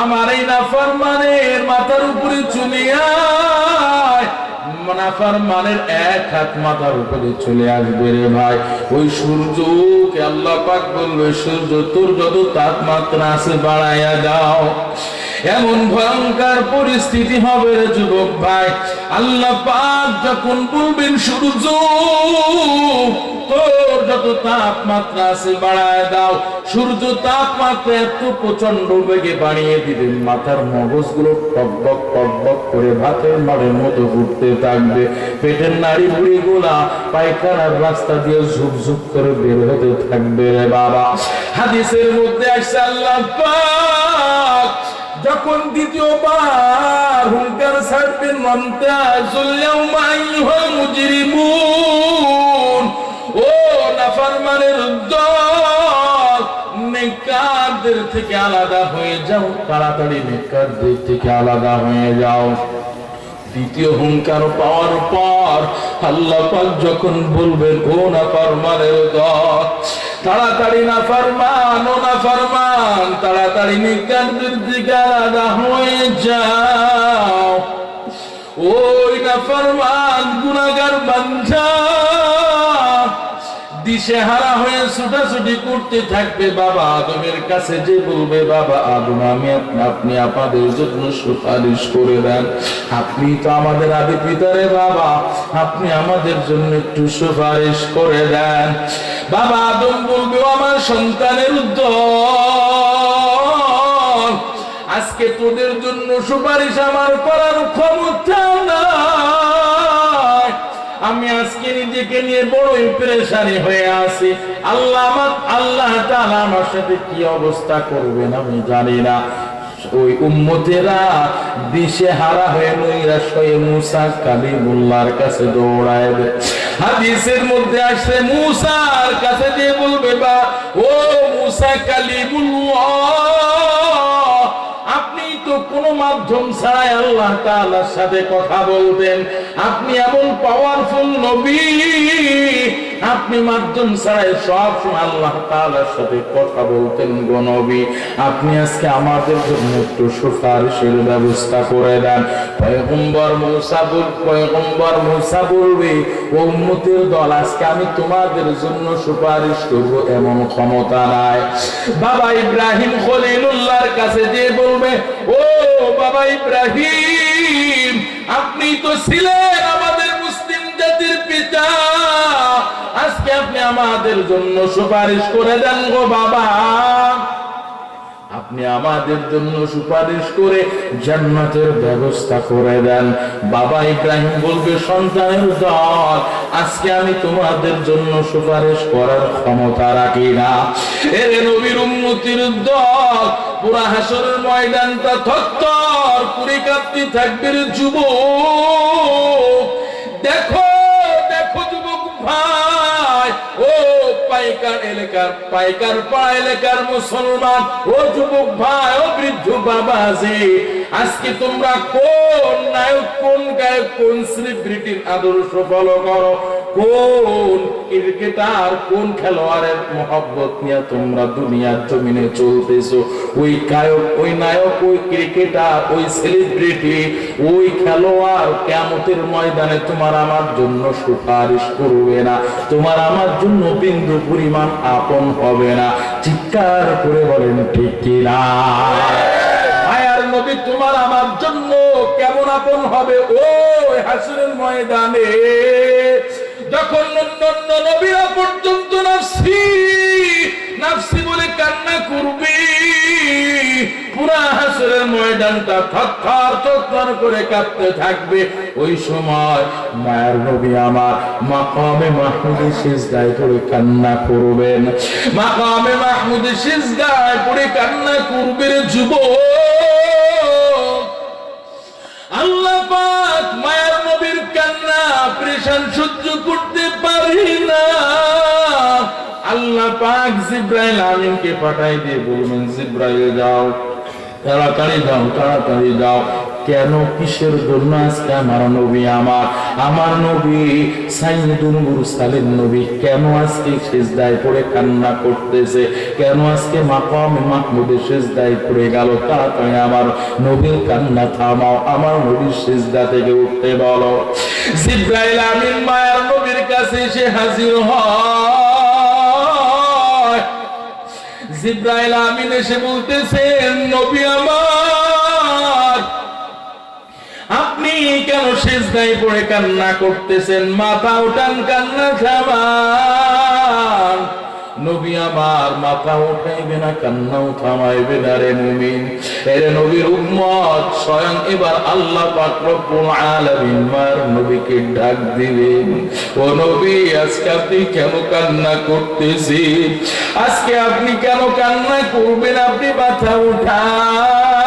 আমার এই নাফরমানের মাথার উপরে চলে আয়। নাফরমানের এক হাত মাথার উপরে চলে আসবে রে ভাই। ওই সূর্যকে আল্লাহ পাক বলবে, সূর্য তোর যত তাপমাত্রা আছে বাড়াইয়া দাও। এমন ভয়ঙ্কর পরিস্থিতি হবে রে যুবক ভাই, আল্লাহ পাক যখন বলবেন সূর্য তোর যত তাপমাত্রা আছে বাড়ায় দাও, সূর্য তাপমাত্রা এত প্রচন্ড বেগে বাড়িয়ে দিবেন, মাথার মগজগুলো টকবক টকবক করে ভাতের মাড়ের মতো ঘুরতে থাকবে, পেটের নাড়ি বুড়ি গুলা পায়খানার রাস্তা দিয়ে ঝুপঝুপ করে বের হতে থাকবে রে বাবা। হাদিসের মধ্যে আসছে আল্লাহ পাক যখন দ্বিতীয়বার হুঙ্কার ছাড়বেন, মুমতাজুল ইয়াউমা আইয়ুহাল মুজরিমুন, ও নাফরমানের দল, নেককারদের থেকে আলাদা হয়ে যাও, তাড়াতাড়ি নেককারদের থেকে আলাদা হয়ে যাও। দ্বিতীয় হুঙ্কার পাওয়ার পর আল্লাহ পাক যখন বলবেন, ও নাফরমানের দল, তাড়াতাড়ি নাফরমান, ও নাফরমান, তাড়াতাড়ি নেককারদের থেকে আলাদা হয়ে যাও। ওই নাফরমান গুনাহগার বান্দা দিশেহারা হয়ে ছুটাছুটি করতে থাকবে বাবা আদমের কাছে, যে বলবে, বাবা আদম, আপনি আপনাদের জন্য সুপারিশ করে দেন, আপনি তো আমাদের আদি পিতারে বাবা, আপনি আমাদের জন্য একটু সুপারিশ করে দেন। বাবা আদম বলবে, আমার সন্তানের দল, আজকে তোদের জন্য সুপারিশ আমার করার ক্ষমতা নাই, আমি আজকে নিজেকে নিয়ে বড়ই পেরেশানি হয়ে আছি, আল্লাহ তাআলা আমার সাথে কি অবস্থা করবেন আমি জানি না। ওই উম্মতেরা দিশেহারা হয়ে নৈরাশ হয়ে মুসা কালিমুল্লাহর কাছে দৌড়ায় দেয়। হাদিসের মধ্যে আসছে মুসার কাছে যে বলবে, বা ও মুসা কালিমুল্লাহ, আপনি তো কোন মাধ্যম ছাড়াই আল্লাহ তাআলার সাথে কথা বলতেন, আপনি এমন পাওয়ারফুল নবী, আপনি মাধ্যম ছাড়াই সব সময় আল্লাহ তাআলার সাথে কথা বলতেন গো নবী, আপনি আজকে আমাদের জন্য একটু সুপারিশের ব্যবস্থা করে দেন। পয়গম্বর মুসা বলবে, ও উম্মতের দল, আজকে আমি তোমাদের জন্য সুপারিশ করব এমন ক্ষমতা নাই। বাবা ইব্রাহিম খলিলুল্লাহর কাছে যে বলবে, ও বাবা ইব্রাহিম, আপনি তো ছিলেন আমাদের মুসলিম জাতির পিতা, আজকে আপনি আমাদের জন্য সুপারিশ করে দেন গো বাবা, আপনি আমাদের জন্য সুপারিশ করে জান্নাতের ব্যবস্থা করে দেন। বাবা ইব্রাহিম বলবে, সন্তানের দল, আজকে আমি তোমাদের জন্য সুপারিশ করার ক্ষমতা রাখি না। এর নবীর উম্মতির দল, পুরা হাসরের ময়দানটা থরথর করে কাঁপতে থাকবে রে যুবক। দেখো দেখো যুবক ভাই, ও পাইকার পাড়া এলাকার মুসলমান, ও যুবক ভাই, ও বৃদ্ধ বাবাজি, আজকে তোমরা কোন নায়ক, কোন গায়ক, কোন সেলিব্রিটির আদর্শ ফলো করো, কোন ক্রিকেটার, কোন খেলোয়াড়ের মহব্বত নিয়ে তোমরা দুনিয়ার জমিনে চলতেছো, ওই গায়ক, ওই নায়ক, ওই ক্রিকেটার, ওই সেলিব্রিটি, ওই খেলোয়াড় কিয়ামতের ময়দানে তোমার আমার জন্য সুপারিশ করবে না, তোমার আমার জন্য বিন্দু পরিমাণ আপন হবে না। চিৎকার করে বলেন ঠিক কিনা? মায়ার নবী তোমার আমার জন্য কেমন আপন হবে ওই হাসরের ময়দানে, যখন অন্যান্য নবীরা পর্যন্ত নাফসি নাফসি বলে কান্না করবে, পুরা হাসরের ময়দান জমিনটা থরথর করে কাঁপতে থাকবে। ওই সময় মায়ের নবী আমার মাকামে মাহমুদে সিজদায় পড়ে কান্না করবেন। মাকামে মাহমুদে সিজদায় পড়ে কান্না করবেন যুবক। আল্লাহ পাক মায়ের নবীর কান্না পরেশান সহ্য করতে পারি না। আল্লাহ পাক জিব্রাইল আমিনকে পাঠাই দিয়ে বলবেন, জিব্রাইল যাও, তাড়াতাড়ি যাও, তাড়াতাড়ি যাও। কেন, কিসের জন্য আজকে আমার নবী আমার নবী সাইয়্যিদুল মুরসালিন নবী কেন আজকে সিজদায় পড়ে কান্না করতেছে? কেন আজকে মাকামে মাহমুদে সিজদায় পড়ে গেল? তাড়াতাড়ি আমার নবীর কান্না থামাও, আমার নবীর সিজদা থেকে উঠতে বলো। জিব্রাইল আমিন মায়ের নবীর কাছে এসে হাজির হয়। জিব্রাইল আমিন এসে বলতেছেন, নবী আমার, আপনি কেন সিজদায় পড়ে কান্না করতেছেন? মাথা উঠান, কান্না থামান। নবী আমার মাথা উঠাইবে না, কান্নাও থামাইবে না রে মুমিন। এর নবীর উম্মত স্বয়ং এবার আল্লাহ পাক রব্বুল আলামিন মার নবীকে ডাক দিবেন, ও নবী, আজকে আপনি কেন কান্না করতেছেন? আজকে আপনি কেন কান্না করবেন? আপনি মাথা উঠান।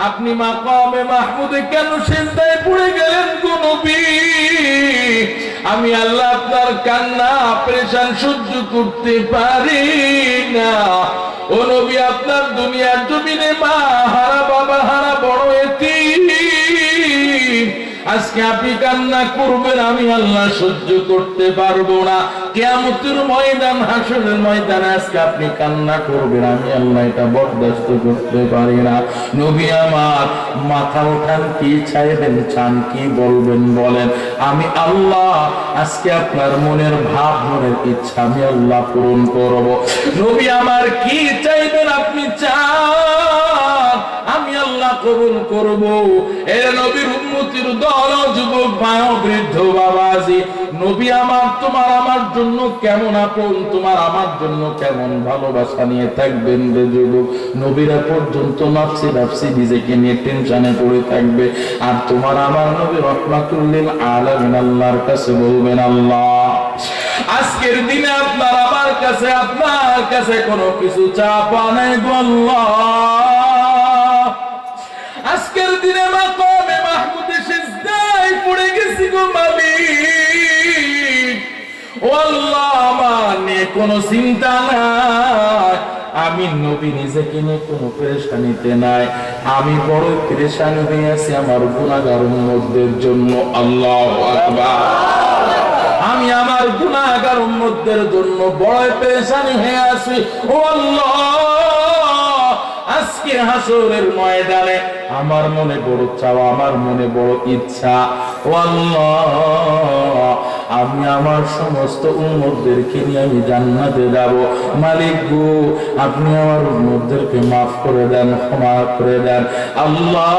আপনি মাকামে মাহমুদে কেন সিজদায় পড়ে গেলেন গো নবী? আমি আল্লাহ আপনার কান্না পরেশান সহ্য করতে পারি না। ও নবী, আপনার দুনিয়ার জমিনে মা হারা, বাবা হারা, বড় এতিম, আজকে আপনি কান্না করবেন, আমি আল্লাহ সহ্য করতে পারবো না। কিয়ামতের ময়দান, হাসরের ময়দানে আজকে আপনি কান্না করবেন, আমি আল্লাহ এটা বরদাস্ত করতে পারি না। নবী আমার মাথা ওঠান, কি চাইবেন, চান কি, বলবেন, বলেন। আমি আল্লাহ আজকে আপনার মনের ভাব, মনের ইচ্ছা আমি আল্লাহ পূরণ করব। নবী আমার কি চাইবেন, আপনি চান, আমি আল্লাহ কবুল করব। এর নবীর উম্মতির দল, যুবক ভাই, বৃদ্ধ বাবাজি, নবী আমার তোমার আমার জন্য কেমন আপন, তোমার আমার জন্য কেমন ভালোবাসা নিয়ে থাকবেন রে যুবক। নবীরা পর্যন্ত নাফসি নাফসি নিজেকে নিয়ে টেনশনে পড়ে থাকবে, আর তোমার আমার নবী রহমাতুল লিল আলামিন আল্লাহর কাছে বলবেন, আল্লাহ আজকের দিনে আপনার আমার কাছে, আপনার কাছে কোনো কিছু চাপা নাই গো আল্লাহ। আজকের দিনে মাকামে মাহমুদে সিজদায় পড়ে গেছি গো মালিক। ও আল্লাহ, আমার নিয়ে কোনো চিন্তা নাই, আমি নবী নিজেকে নিয়ে কোনো পেরেশানিতে নাই, আমি বড় পেরেশানি হয়ে আছি আমার গুনাহগার উম্মতদের জন্য। আল্লাহু আকবার। আমি আমার গুনাহগার উম্মতদের জন্য বড় পেরেশানি হয়ে আছি। ও আল্লাহ, আজকে হাসরের ময়দানে আমার মনে বড় চাওয়া, আমার মনে বড় ইচ্ছা, ও আল্লাহ, আমি আমার সমস্ত উম্মতদেরকে নিয়ে আমি জান্নাতে যাব। মালিক গো, আপনি আমার উম্মতদেরকে মাফ করে দেন, ক্ষমা করে দেন। আল্লাহ,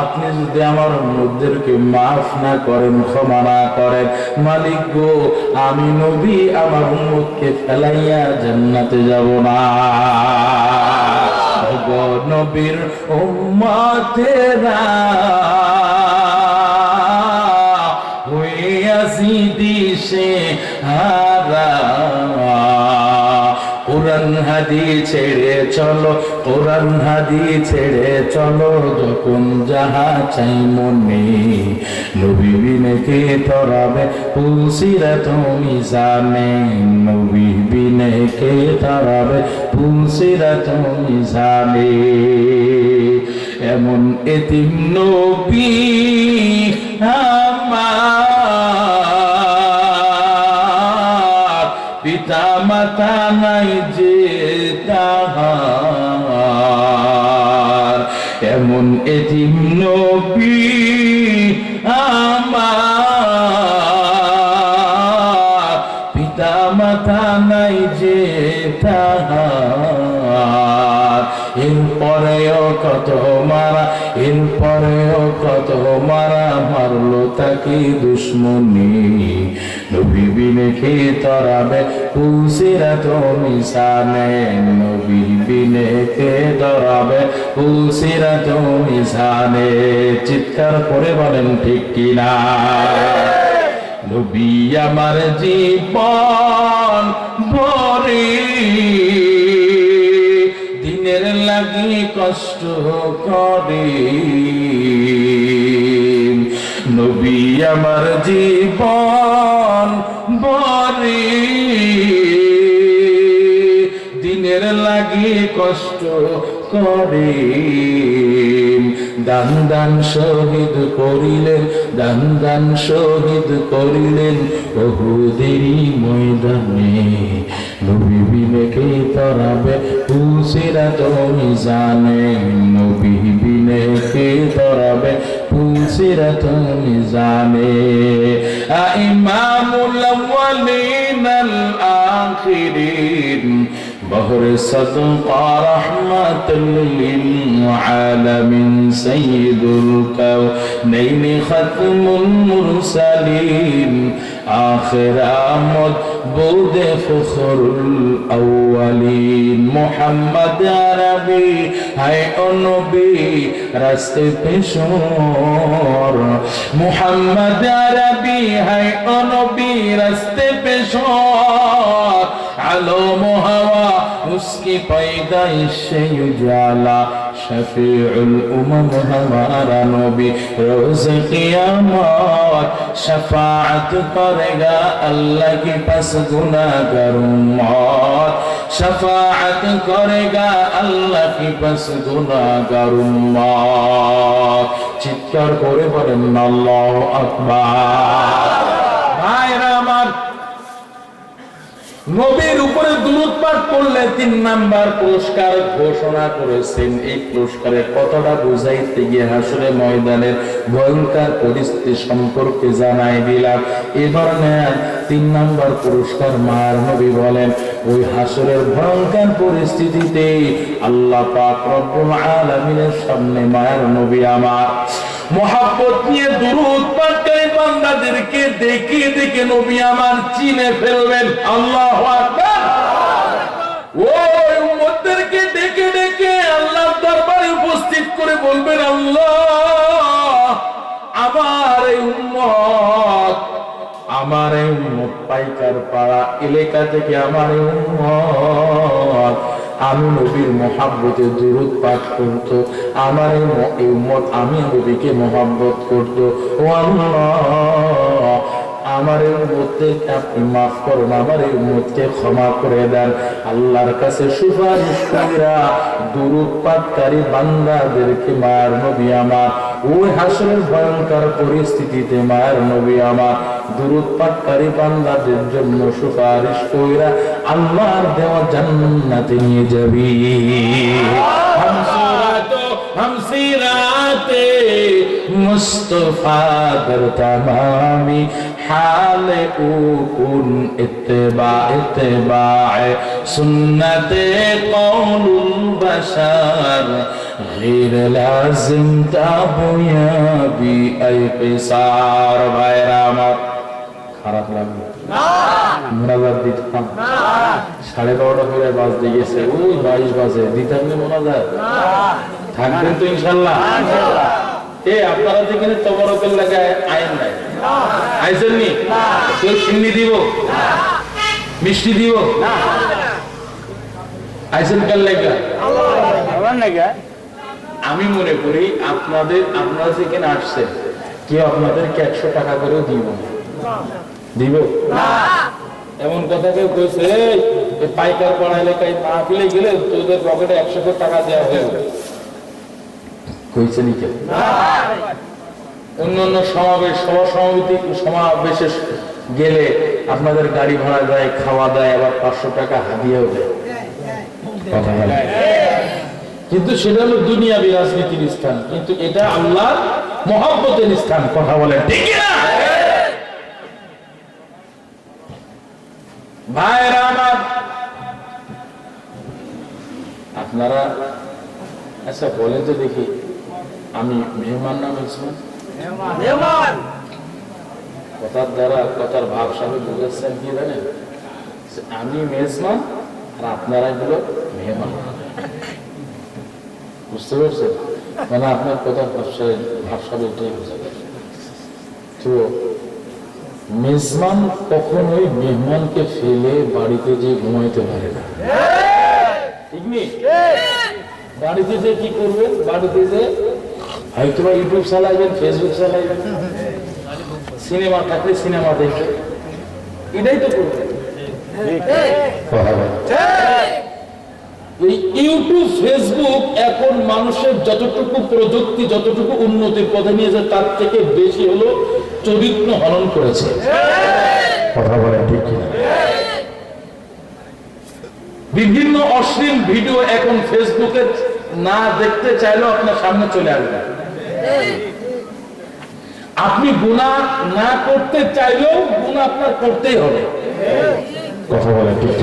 আপনি যদি আমার উম্মতদেরকে মাফ না করেন, ক্ষমা না করেন, মালিক গো, আমি নবী আমার উম্মতকে ফেলাইয়া জান্নাতে যাব না। নবীর উম্মতেরা হইয়াছি দিশে হারা, কোরআন হাদিস ছেড়ে চলো, কোরআন হাদিস ছেড়ে চলো, যখন যাহা চাই মনে, নবী বিনে কে তরাবে পুলসিরাত মিজানে, নবী বিনে কে তরাবে পুলসিরাত মিজানে। এমন এতিম নবী আমার, পিতা মাতা নাই যে তাহার, এমন এতিম নবী আমার, পিতা মাতা নাই যে তাহার। এরপরেও কত মারা, এরপরেও কত মারা, মারলো তাকে দুশ্মনী, নবী বিনে কে তরাবে পুলসিরাত মিজানে নবী বিনে কে তরাবে পুলসিরাত মিজানে চিৎকার করে বলেন ঠিক কিনা নবী আমার জীবন ভরে দিনের লাগি কষ্ট করে নবী আমার জীবন ভরে দিনের লাগি কষ্ট করে দান দান শহীদ করিলেন দান দান শহীদ করিলেন বহুদেরই ময়দানে নবী বিনে কে তরাবে পুলসিরাত মিজানে নবী বিনে কে তরাবে পুলসিরাত মিজানে ইমামুল আউয়ালিন আল আখিরিন بحر صدقة رحمة للعالمين سيد الكونين ختم المرسلين آخر آمد بود فخر الأولين محمد عربي هاي نبي راستے پیشور محمد عربي هاي نبي راستے پیشور علوم هوا उसकी पैदाइश से उजाला शफीउल उमम हमारा नबी रोज क़यामत शफाअत करेगा अल्लाह के पास गुनाहगार उम्मत शफाअत करेगा अल्लाह के पास गुनाहगार उम्मत চিৎকার করে বলেন আল্লাহু আকবার ভাইরা আমার নবীর উপরে দুরূদ পাঠ করলে 3 নাম্বার পুরস্কার ঘোষণা করেছেন এই পুরস্কারের কতটা বুঝাইতে গিয়ে হাসরের ময়দানের ভয়ঙ্কর পরিস্থিতি সম্পর্কে জানাই দিলাম এবার নেন 3 নাম্বার পুরস্কার মার নবী বলেন ওই হাসরের ভয়ঙ্কর পরিস্থিতিতে আল্লাহ পাক রব্বুল আলামিনের সামনে মায়ের নবী আমার মোহাব্বত নিয়ে দুরূদ পাঠকারী বান্দাদেরকে দেখে দেখে নবী আমার চিনে ফেলবেন আল্লাহু আকবার ওই উম্মতদেরকে দেখে দেখে আল্লাহর দরবারে উপস্থিত করে বলবেন আল্লাহ আমার এই উম্মত পাইকার পাড়া এলাকা থেকে আমার এই উম্মত আমি নবীর মহাব্বতে দুরূদ পাঠ করত আমার এই উম্মত আমি নবীকে মহাব্বত করত ও আল্লাহ আমার এই উম্মতকে আপনি মাফ করুন আমার এই উম্মতকে ক্ষমা করে দেন আল্লাহর কাছে সুপারিশ কইরা দুরূদ পাঠকারী বান্দাদেরকে মায়ের নবী আমার ওই হাসরের ভয়ঙ্কর পরিস্থিতিতে মায়ের নবী আমার দুরূদ পাঠকারী বান্দাদের জন্য সুপারিশ কইরা আল্লাহর দেওয়া জান্নাতে নিয়ে যাবি हम सिराते मुस्तफा दर तमामी हाल उकुन इत्तिबा सुन्नते कौलुल बशर गैर लाजिम ताबुयाबी ऐ क़िसार भाईरा আমার খারাপ লাগবে না মুনাজাত দিতাম 12:30 করে বাজতে গেছে ওই 22 বাজে দিতাম না মুনাজাত থাকবেন তো ইনশাআল্লাহ ইনশাআল্লাহ আপনারা যেখানে তবরকের লাগায় আইন নাই আইছেন নি কেউ সিন্নি দিব মিষ্টি দিব আইছেন কাল লাগা আল্লাহর লাগা আমি মনে করি আপনারা যেখানে আসছেন কেউ আপনাদেরকে 100 টাকা করেও দিব না এমন কথা কেউ কইছে এই পাইকার পাড়া এলাকায় মাহফিলে গেলে তোদের পকেটে 100 টাকা দেওয়া হবে কইছে নি কেউ অন্য সমাবেশ সমাবেশে গেলে আপনাদের গাড়ি ভাড়া দেয় খাওয়া দেয় আবার 500 টাকা হাদিয়াও দেয় কথা বলে কিন্তু সেটা হলো দুনিয়াবি রাজনীতির স্থান কিন্তু এটা আল্লাহর মহব্বতের স্থান কথা বলে ঠিক না ভাইরা আমার আপনারা আচ্ছা বলে তো দেখি আমি মেহমান নাম ইসলাম মেহমান কথার দ্বারা কথার ভাব সামনে বুঝেছেন কি জানেন, আমি মেজবান আর আপনারা গুলো মেহমান। বুঝতে পারছেন? মানে আপনার কথার ভাবসাবে এটাই বোঝা যায়। তো মেজবান কখনোই মেহমানকে ফেলে বাড়িতে যে ঘুমাইতে পারে না, ঠিক নেই? বাড়িতে যে কি করবেন, বাড়িতে যে হয়তো বা ইউটিউব চালাইবেন, ফেসবুক চালাইবেন, সিনেমা থাকলে সিনেমা দেখবেন, এটাই তো করবেন। এই ইউটিউব ফেসবুক এখন মানুষের যতটুকু প্রযুক্তি, যতটুকু উন্নতির পথে নিয়ে যায়, তার থেকে বেশি হলো চরিত্র হনন করেছে। কথা বলে ঠিক কিনা? বিভিন্ন অশ্লীল ভিডিও এখন ফেসবুকে না দেখতে চাইলেও আপনার সামনে চলে আসবে। আপনি গুনাহ না করতে চাইলেও গুনাহ আপনার করতেই হবে। কথা বলে ঠিক।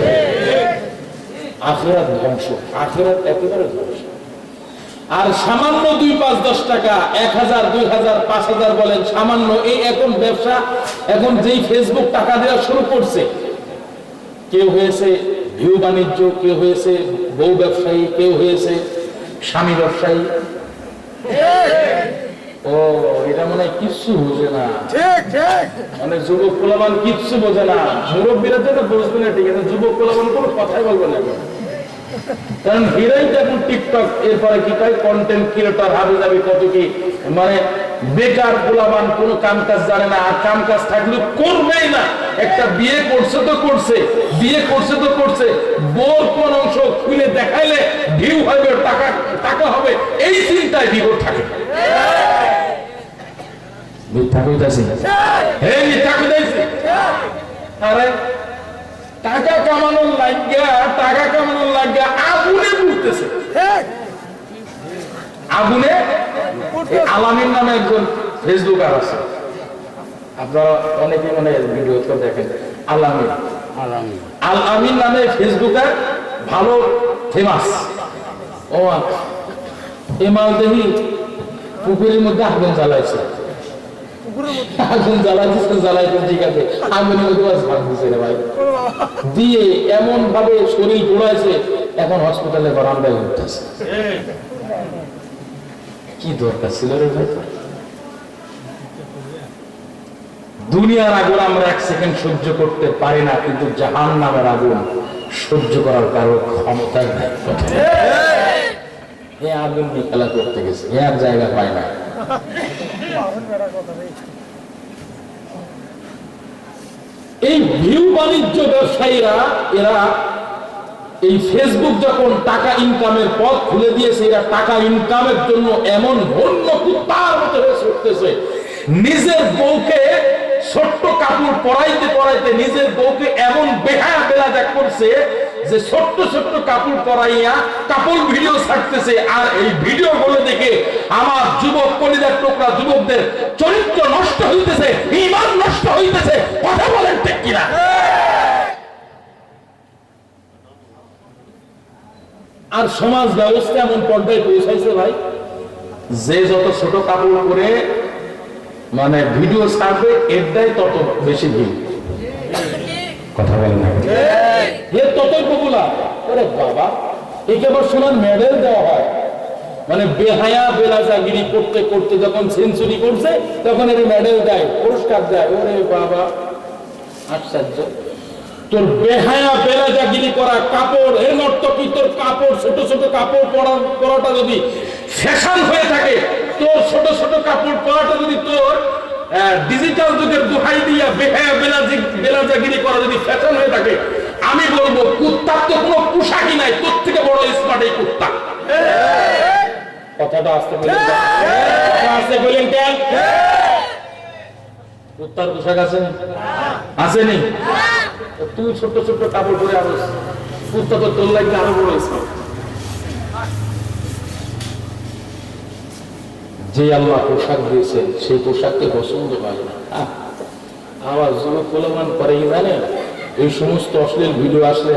আখিরাত ধ্বংস, আখিরাত একেবারে ধ্বংস। আর সামান্য 2, 5, 10 টাকা, 1000, 2000, 5000 বলেন, সামান্য এই এখন ব্যবসা, এখন যেই ফেসবুক টাকা দেওয়া শুরু করছে, কেউ হয়েছে ভিউ বাণিজ্য, কেউ হয়েছে বউ ব্যবসায়ী, কেউ হয়েছে স্বামী ব্যবসায়ী। ও এটা মনে হয় কিচ্ছু বোঝে না, মানে যুবক পোলাবান কিচ্ছু বোঝে না। মুরব্বীরা তো বুঝবে না, ঠিক আছে, যুবক পোলাবান কোনো কথাই বলবে না, কারণ হিরাই এখন টিকটক, এরপরে কি কয় কন্টেন্ট ক্রিয়েটর, হাবি যাবি কত কি, মানে বেকার পোলাবান কোনো কাম কাজ জানে না, আর কাম কাজ থাকলে করবেই না। একটা বিয়ে করছে তো করছে, বিয়ে করছে তো করছে, বোর কোন অংশ খুলে দেখাইলে ভিউ হবে, টাকা হবে, এই চিন্তায় বিগড় থাকে। মিথ্যা কইতাছি, হ্যাঁ মিথ্যা কইতাছি। আরে টাকা কামানোর লাগিয়া আগুনে পুড়তেছে, আগুনে। আলামিন নামে একজন ফেসবুকার আছে, আপনারা অনেকে মানে ভিডিও দেখেন। আলামিন নামে ফেসবুকার ভালো ফেমাস। ও এমাল দেখি পুকুরের মধ্যে আগুন জ্বালাইছে, আগুন জ্বালাইছে, ঠিক আছে, আগুনের মধ্যে ভাগ দিছে রে ভাই, দিয়ে এমন ভাবে শরীর পোড়াইছে, এখন হসপিটালে বারান্দায় উঠতেছে। কি দরকার ছিল রে ভাই? দুনিয়ার আগুন আমরা 1 সেকেন্ড সহ্য করতে পারি না, কিন্তু জাহান্নামের আগুন সহ্য করার কারো ক্ষমতাই নাই। এ আগুন নিয়ে খেলা করতে গেছে, এর জায়গা পায় না। এই ভিউ বাণিজ্য ব্যবসায়ীরা, এরা এই ফেসবুক যখন টাকা ইনকামের পথ খুলে দিয়েছে, এরা টাকা ইনকামের জন্য এমন হন্য কুত্তার মতো হয়ে ছুটতেছে। নিজের বউকে ছোট্ট কাপড় পরাইতে নিজের বউকে এমন বেহায়া বেলাজা করছে যে ছোট্ট ছোট্ট কাপড় পরাইয়া কাপড় ভিডিও ছাড়তেছে। আর এই ভিডিও গুলো দেখে আমার যুবক কলিজার টুকরা যুবকদের চরিত্র নষ্ট হইতেছে, ঈমান নষ্ট হইতেছে। কথা বলেন ঠিক কিনা? আর সমাজ ব্যবস্থা এমন পর্যায়ে পৌঁছাইছে ভাই, যে যত ছোট কাপড় পরে মানে ভিডিও ছাড়বে, এটাই তত বেশি ভিউ। কথা বলেন না, ততই পপুলার। আরে বাবা, একে আবার শোনার মেডেল দেওয়া হয়, মানে বেহায়া বেলাজাগিরি করতে করতে যখন সেঞ্চুরি করছে, তখন এর মেডেল দেয়, পুরস্কার দেয়। ওরে বাবা, আশ্চর্য। তোর বেহায়া বেলাজাগিরি করা কাপড়, এর অর্থ কি? তোর কাপড়, ছোট ছোট কাপড় পরাটা যদি ফ্যাশন হয়ে থাকে, তোর ছোট ছোট কাপড় পরাটা যদি তোর ডিজিটাল যুগের দোহাই দিয়া বেহায়া বেলাজাগিরি করা যদি ফ্যাশন হয়ে থাকে, আমি বলবো কুত্তার তো কোনো পোশাকই নাই, তোর থেকে বড় স্মার্ট এই কুত্তা। কথাটা আসতে বলেন কেন? কুত্তার পোশাক আছে আসেনি? তুই ছোট্ট ছোট্ট কাপড় পরে আরো কুত্তা তো তোর লাগবে আরো বড় স্মার্ট। যে আল্লাহ পোশাক দিয়েছেন সেই পোশাককে পছন্দ করে না। আবার যুবক প্রলোভন করে কি জানে, এই সমস্ত অশ্লীল ভিডিও আসলে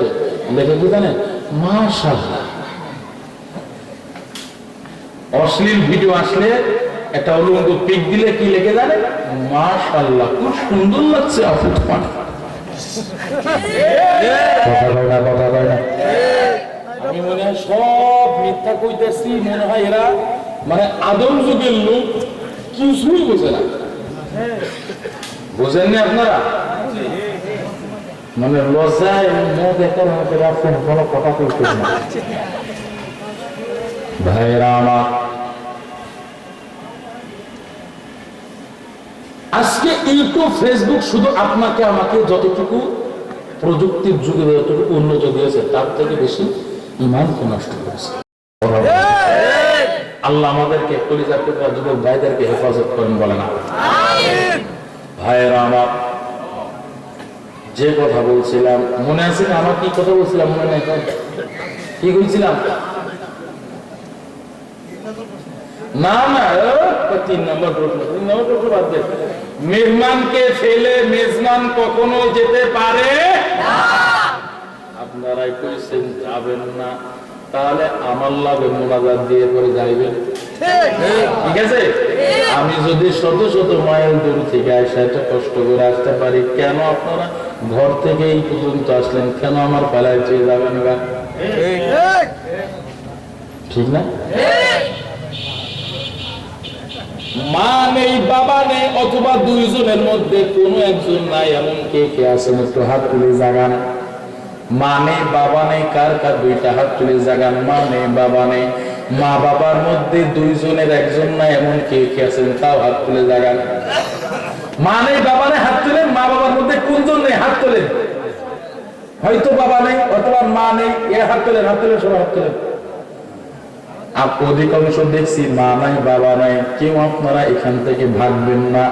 লেখে কি জানে, মাশাআল্লাহ। অশ্লীল ভিডিও আসলে একটা উলঙ্গ পিক দিলে কি লেগে যাবে, মাশাআল্লাহ খুব সুন্দর লাগছে আপু তোমার। কথা কয় না। আমি মনে হয় সব মিথ্যা কইতেছি, মনে হয় এরা মানে আদম যুগের লোক কিছুই বোঝে না। বোঝেননি আপনারা? মানে লজ্জায় মুখ একটা মতো রাখছেন, কোনো কথা কইতেন না। ভাইরা আমার, আজকে ইউটিউব ফেসবুক শুধু আপনাকে আমাকে যতটুকু প্রযুক্তির যুগে যতটুকু উন্নত দিয়েছে তার থেকে বেশি ঈমানকে নষ্ট করেছে। আল্লাহ আমাদেরকে কলিজার টুকরা যুবক ভাইদেরকে হেফাজত করেন, বলে না। ভাইয়েরা আমার, যে কথা বলছিলাম মনে আছে না? আমার কি কথা বলছিলাম মনে নেই? কি বলছিলাম? না না, 3 নম্বর প্রশ্ন। 3 নম্বর প্রশ্ন বাদ দেন। মেহমানকে ফেলে মেজবান কখনো যেতে পারে না। আপনারাই কইছেন যাবেন না, তাহলে আমার লাগে মোনাজাত দিয়ে করে যাইবেন, ঠিক আছে? আমি যদি শত শত মাইল দূর থেকে সেটা কষ্ট করে আসতে পারি, কেন আপনারা ঘর থেকে এই পর্যন্ত আসলেন? কেন আমার পালায় চেয়ে যাবেন না? ঠিক না? মা নেই, বাবা নেই, অথবা দুইজনের মধ্যে কোনো একজন নাই, এমন কে কে আছেন? একটু হাত তুলে জাগান। মা নেই, বাবা নেই, কার কার দুইটা হাত তুলে জাগান। মা নেই, বাবা নেই, মা বাবার মধ্যে দুইজনের একজন নাই, এমন কে কে আছেন? তাও হাত তুলে জাগান। মা নেই, বাবা নেই, হাত তুলেন। মা বাবার মধ্যে কোনজন নেই? হাত তোলেন। হয়তো বাবা নেই অথবা মা নেই, এ হাত তোলেন, হাত তোলেন, সবাই হাত তোলেন। অধিকাংশ দেখছি মা নাই, বাবা নাই। কেউ আপনারা এখান থেকে ভাগবেন না,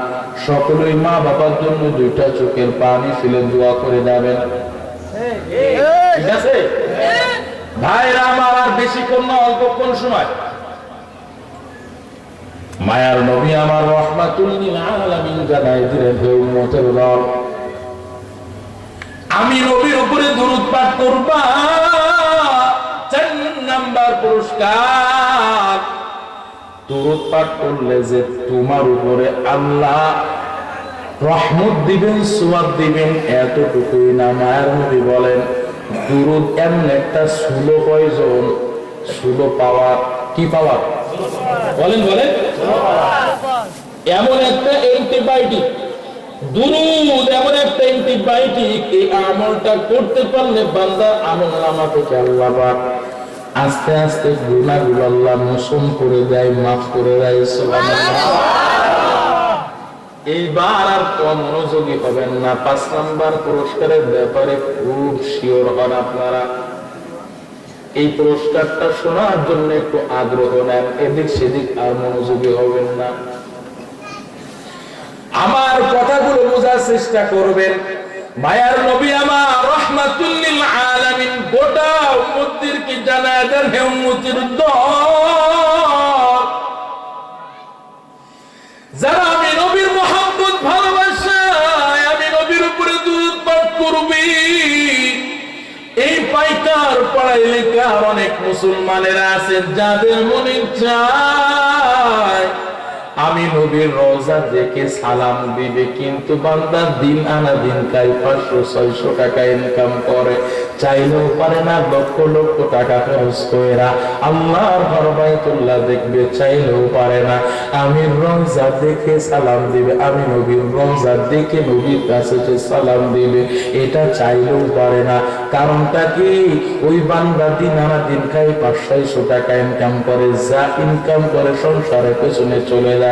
সকলেই মা বাবার জন্য দুইটা চোখের পানি ফেলে দোয়া করে যাবেন, ঠিক আছে? ভাইরা আমার, আর বেশিক্ষণ না, অল্পক্ষণ সময়। মায়ার নবী আমার রাহমাতুল লিল আলামিন জানায় দিলেন, হে উম্মতের দল, আমি নবীর উপরে দুরূদ পাঠ করবা, 4 নাম্বার পুরস্কার। দুরূদ পাঠ করলে যে তোমার উপরে আল্লাহ রহমত দিবেন, সওয়াব দিবেন, এতটুকুই না। মায়ের নবী বলেন, দুরূদ এমন একটা সুলো প্রয়োজন, সুলো পাওয়া। কি পাওয়া? বলেন বলেন। এমন একটা অ্যান্টিবায়োটিক, দুরূদ এমন একটা অ্যান্টিবায়োটিক। এই আমলটা করতে পারলে বান্দা আমলনামা থেকে আল্লাহ পাক আস্তে আস্তে গুনাহগুলো আল্লাহ মোচন করে দেয়, মাফ করে দেয়। সুবহানাল্লাহ। এইবার আর কম মনোযোগী হবেন না। 5 নাম্বার পুরস্কারের ব্যাপারে খুব শিওর হন আপনারা। এই পুরস্কারটা শোনার জন্য একটু আগ্রহ নেন, এদিক সেদিক আর মনোযোগী হবেন না। আমার কথাগুলো বোঝার চেষ্টা করবেন। মায়ার নবী আমার রাহমাতুল লিল আলামিন গোটা উম্মতদেরকে জানায় দেন, হে উম্মতের দল, যারা আমি নবীর মুহাব্বত ভালোবাসা, আমি নবীর উপরে দুরূদ পাঠ করবি। এই পাইকার পড়াই লেখার অনেক মুসলমানেরা আছেন যাদের মনে চায় আমি নবীর রওজা দেখে সালাম দিবে, কিন্তু বান্দা দিন আনা দিন খাই 500-600 টাকা ইনকাম করে, চাইলেও পারে না লক্ষ লক্ষ টাকা খরচ করে আল্লাহর ঘর বাইতুল্লাহ দেখবে, চাইলেও পারে না। আমি রওজা দেখে সালাম দিবে, আমি নবীর রওজা দেখে নবীর কাছে সালাম দিবে, এটা চাইলেও পারে না। কারণটা কি? ওই বান্দা দিন আনা দিন খাই 500-600 টাকা ইনকাম করে, যা ইনকাম করে সংসারের পেছনে চলে যায়।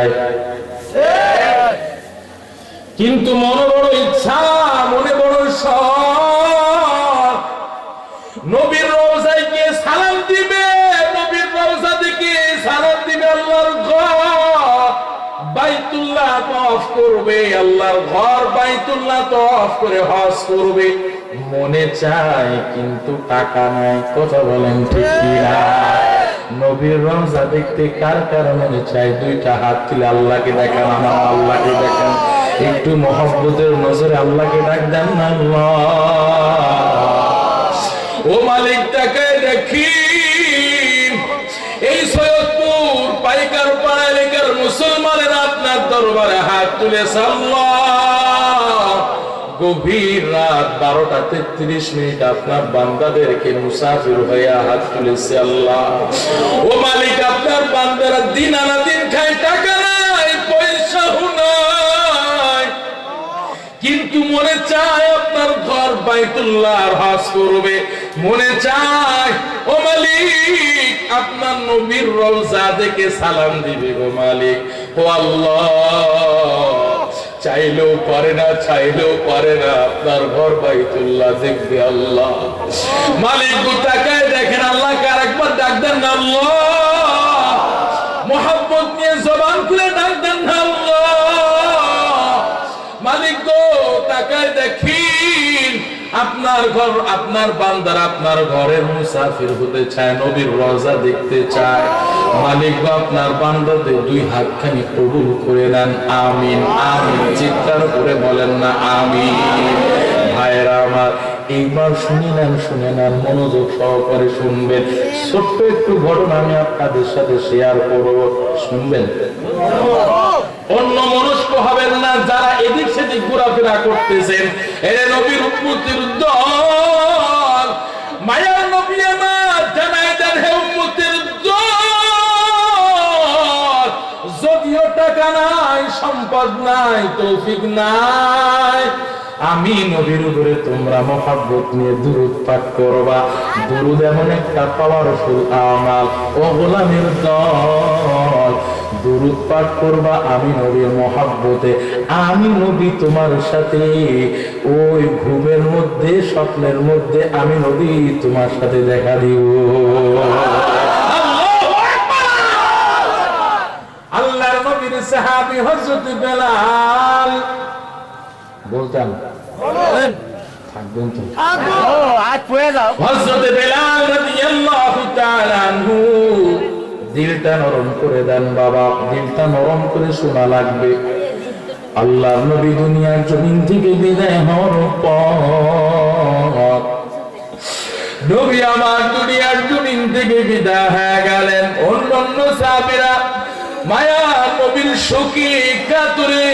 কিন্তু মনে বড় ইচ্ছা, মনে বড় শখ, নবীর রওজায় গিয়ে সালাম দিবে, নবীর রওজা থেকে সালাম দিবে, আল্লাহর ঘর বাইতুল্লাহ তওয়াফ করবে, আল্লাহর ঘর বাইতুল্লাহ তওয়াফ করে হজ করবে। মনে চায় কিন্তু টাকা নাই। কথা বলেন ঠিক কি না? নবীর রওজা দেখতে কার কার মনে চায়? 2টা হাত তুলে আল্লাহকে দেখান, আমার আল্লাহকে দেখান, একটু মহব্বতের নজরে আল্লাহকে ডাক দেন না, আল্লাহ ও মালিক তাকায় দেখি এই সৈয়দপুর পাইকার পাড়া এলাকার মুসলমান দরবারে হাত তুলেছে। আল্লাহ, গভীর রাত 12:33 আপনার বান্দাদেরকে মুসাফির হয়ে হাত তুলেছে। আল্লাহ, ও মালিক, আপনার বান্দারা দিন আনা দিন খায়, টাকা নাই, পয়সা নাই, কিন্তু মনে চায় আপনার ঘর বাইতুল্লাহর হজ করবে, মনে চায় ও মালিক আপনার নবীর রওজা দেখে সালাম দিবে। ও মালিক, ও আল্লাহ, চাইলেও পারে না, চাইলেও পারে না আপনার ঘর বাইতুল্লাহ দেখবে। আল্লাহ মালিক, তাকায় দেখেন, আল্লাহ কার একবার ডাক দেন না, আল্লাহ মোহাব্বত নিয়ে জবান খুলে ডাক দেন না, আল্লাহ মালিক গো, তাকায় দেখেন আপনার ঘর, আপনার বান্দারা আপনার ঘরের মুসাফির হতে চায়, নবীর রওজা দেখতে চায়। মালিক গো, আপনার বান্দাদের দুই হাতখানি কবুল করে নেন। আমিন আমিন, চিৎকার করে বলেন না আমিন। ভাইরা আমার, এইবার শুনে নেন, মনোযোগ সহকারে শুনবেন। ছোট্ট একটু ঘটনা আমি আপনাদের সাথে শেয়ার করব, শুনবেন। অন্য মনস্ক হবেন না, যারা এদিক সেদিক ঘোরাফেরা করতেছেন। এরে নবীর উম্মতের দল, মায়ার নবী আমার, জানাই দেন হে উম্মতের দল, যদিও টাকা নাই, সম্পদ নাই, তৌফিক নাই, আমি নবীর উপরে তোমরা মহব্বত নিয়ে দুরূদ পাঠ করবা। দুরূদ এমন একটা পাওয়ারফুল আমাল। ও গোলামের দল, দুরূদ পাঠ করবা আমি নবীর মহব্বতে। আমি নবী তোমার সাথে ওই ঘুমের মধ্যে, স্বপ্নের মধ্যে আমি নবী তোমার সাথে দেখা দিব। আল্লাহর নবীর সাহাবী হযরত বেলাল বলতাম, থাকবেন তো, হযরত বেলাল রাদিয়াল্লাহু তাআলা আনহু, দিলটা নরম করে দেন বাবা, দিলটা নরম করে শোনা লাগবে। আল্লাহর নবী দুনিয়ার জমিন থেকে বিদায় হওয়ার পর, নবী আমার দুনিয়ার জমিন থেকে বিদায় হয়ে গেলেন। অন্যান্য সাহাবীরা মায়া নবীর শোকে কাতরে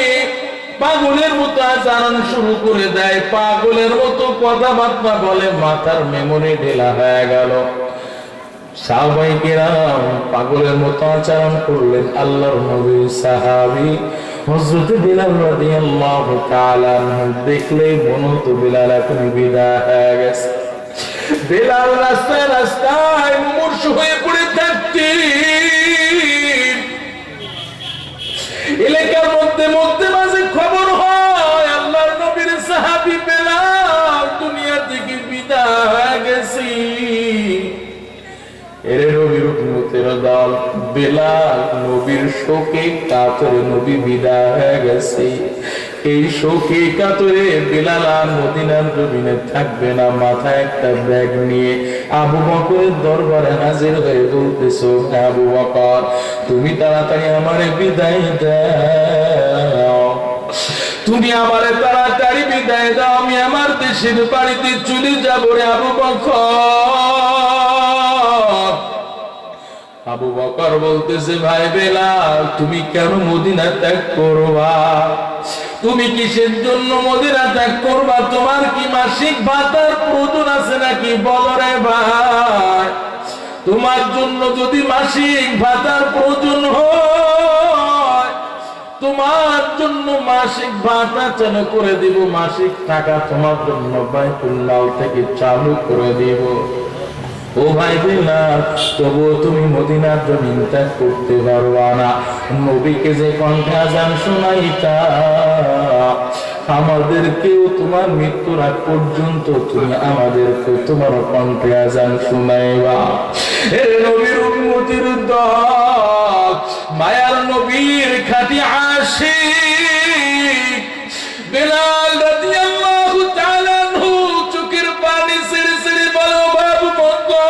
পাগলের মতো আচরণ শুরু করে দেয়, পাগলের মতো কথাবার্তা বলে, মাথার মেমোরি ঢেলা হয়ে গেল। সাহাবায়ে কেরাম পাগলের মতো আচরণ করলেন। আল্লাহর নবীর সাহাবী হযরত বিলাল রাদিয়াল্লাহু তাআলা আনহু দেখলেই মনে হতো বিলাল এখন বিদায় হয়ে গেছে। বিলাল রাস্তায় রাস্তায় মুমূর্ষু হয়ে পড়ে থাকতেন। এলাকার মধ্যে মধ্যে মাঝে খবর হয় আল্লাহর নবীর সাহাবী বেলাল দুনিয়া থেকে বিদায় হয়ে গেছে। এরে নবীর উম্মতের দল, বেলাল নবীর শোকে কাতরে নবী বিদায় হয়ে গেছে। এই শোকে কাতরে বেলাল আর মদিনার জমিনে থাকবে না। মাথায় একটা ব্যাগ নিয়ে আবু বকরের দরবারে হাজির হয়ে বলতেছো, আবু বকর তুমি তাড়াতাড়ি আমারে বিদায় দাও, তুমি আমারে তাড়াতাড়ি বিদায় দাও, আমি আমার দেশের বাড়িতে চলে যাবো রে আবু বকর। আবু বকর বলতেছে, ভাই বেলাল তুমি কেন মদিনা ত্যাগ করবা? তুমি কিসের জন্য মদিনা ত্যাগ করবা? তোমার কি মাসিক ভাতার প্রয়োজন আছে নাকি? বলো রে ভাই, তোমার জন্য যদি মাসিক ভাতার প্রয়োজন হয়, তোমার জন্য মাসিক ভাতা চালু করে দিব, মাসিক টাকা তোমার জন্য বাইতুল্লাহ থেকে চালু করে দিব। ও ভাই বেলাল, তবুও তুমি মদিনার জমিন ত্যাগ করতে পারবা না। নবীকে যে কণ্ঠে আযান শোনাইতা, আমাদেরকেও তোমার মৃত্যুর আগ পর্যন্ত তুমি আমাদেরকে তোমার কণ্ঠে আযান শোনাইবা। হে নবীর উম্মতের দল, মায়ার নবীর খাঁটি আশিক বেলাল রাদিয়াল্লাহু তাআলা আনহু চোখের পানি ছেড়ে ছেড়ে বলে, বাবু বকর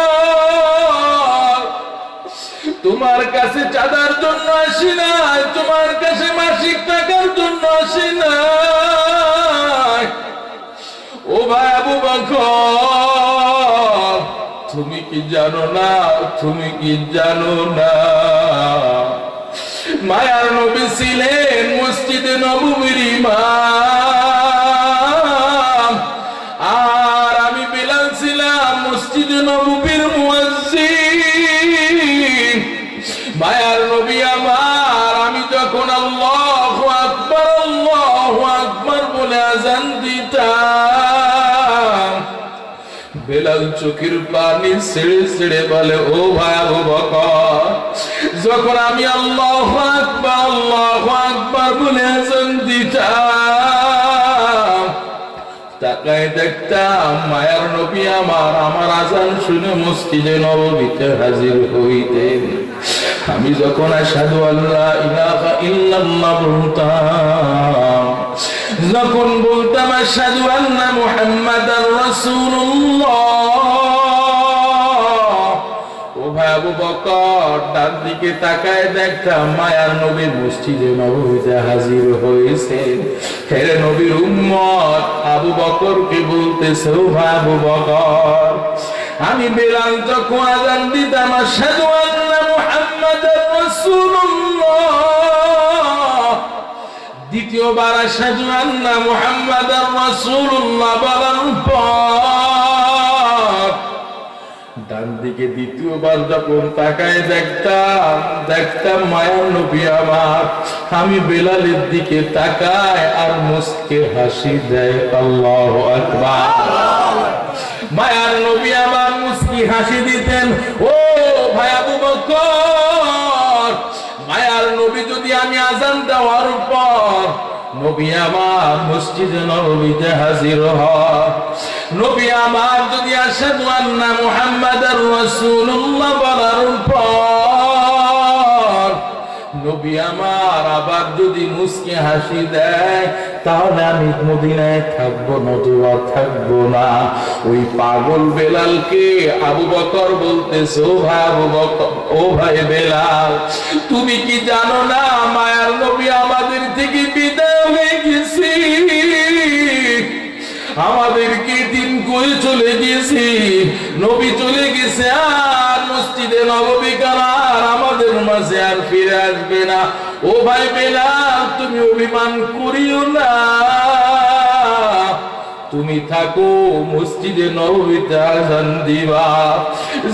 তোমার কাছে চাঁদার জন্য আসি নাই, তোমার কাছে মাসিক টাকার জন্য আসি নাই। ও ভাই আবু বকর তুমি কি জানো না, তুমি কি জানো না মায়ার নবী ছিলেন মসজিদে নববীর ইমাম, আর আমি বেলাল ছিলাম মসজিদে নববীর মুয়াজ্জিন। মায়ার নবী আমার, আমি যখন আল্লাহু আকবার বলে আযান দিতাম, বেলাল চোখের পানি ছেড়ে ছেড়ে বলে, ও ভাই আবু বকর, যখন আমি আল্লাহু আকবার বলে আযান দিতাম, তাকায় দেখতাম মায়ার নবী আমার আযান শুনে মসজিদে নববীতে হাজির হইতেন। আমি যখন আশহাদু আল্লা ইলাহা ইল্লাল্লাহ বলতাম, যখন বলতাম আশহাদু আন্না মুহাম্মাদার রাসূলুল্লাহ, ও ভাই আবু বকর, ডান দিকে তাকায় দেখতাম মায়ার নবী মসজিদে নববীতে হাজির হয়েছেন। হেরে নবীর উম্মত আবু বকরকে বলতেছে, ও ভাই আবু বকর, আমি বেলাল যখন আযান দিতাম আশহাদু আন্না মুহাম্মাদার রাসূলুল্লাহ, দ্বিতীয়বার আশহাদু আন্না মুহাম্মাদার রাসূলুল্লাহ বলার পর ডান দিকে দ্বিতীয়বার যখন তাকায় দেখতাম মায়ার নবী আমার, আমি বেলালের দিকে তাকায় আর মুস্কে হাসি দেয়। আল্লাহু আকবার। মায়ার নবী আমার মুস্কি হাসি দিতেন। ও ভাই আবু বকর, মায়ার নবী যদি আমি আযান দেওয়ার পর নবী আমার মসজিদে নববীতে হাজির হয়, নবী আমার যদি আশহাদু আন্না মুহাম্মাদার রাসূলুল্লাহ বলার পর নবী আমার আবার যদি মুস্কি হাসি দেয়, তাহলে আমি মদিনায় থাকবো নতুবা থাকবো না। ওই পাগল বেলালকে আবু বকর বলতেছে, ও ভাই আবু বকর, ও ভাই বেলাল, তুমি কি জানো না মায়ার নবী আমাদের থেকে বিদায় হয়ে গেছে, আমাদেরকে দিন করে চলে গেছে, নবী চলে গেছে, আর মসজিদে নববী আর আমাদের মাঝে আর ফিরে আসবে না। ও ভাই বেলাল, তুমি অভিমান করিও না, তুমি থাকো মসজিদে নববীতে আযান দিবা,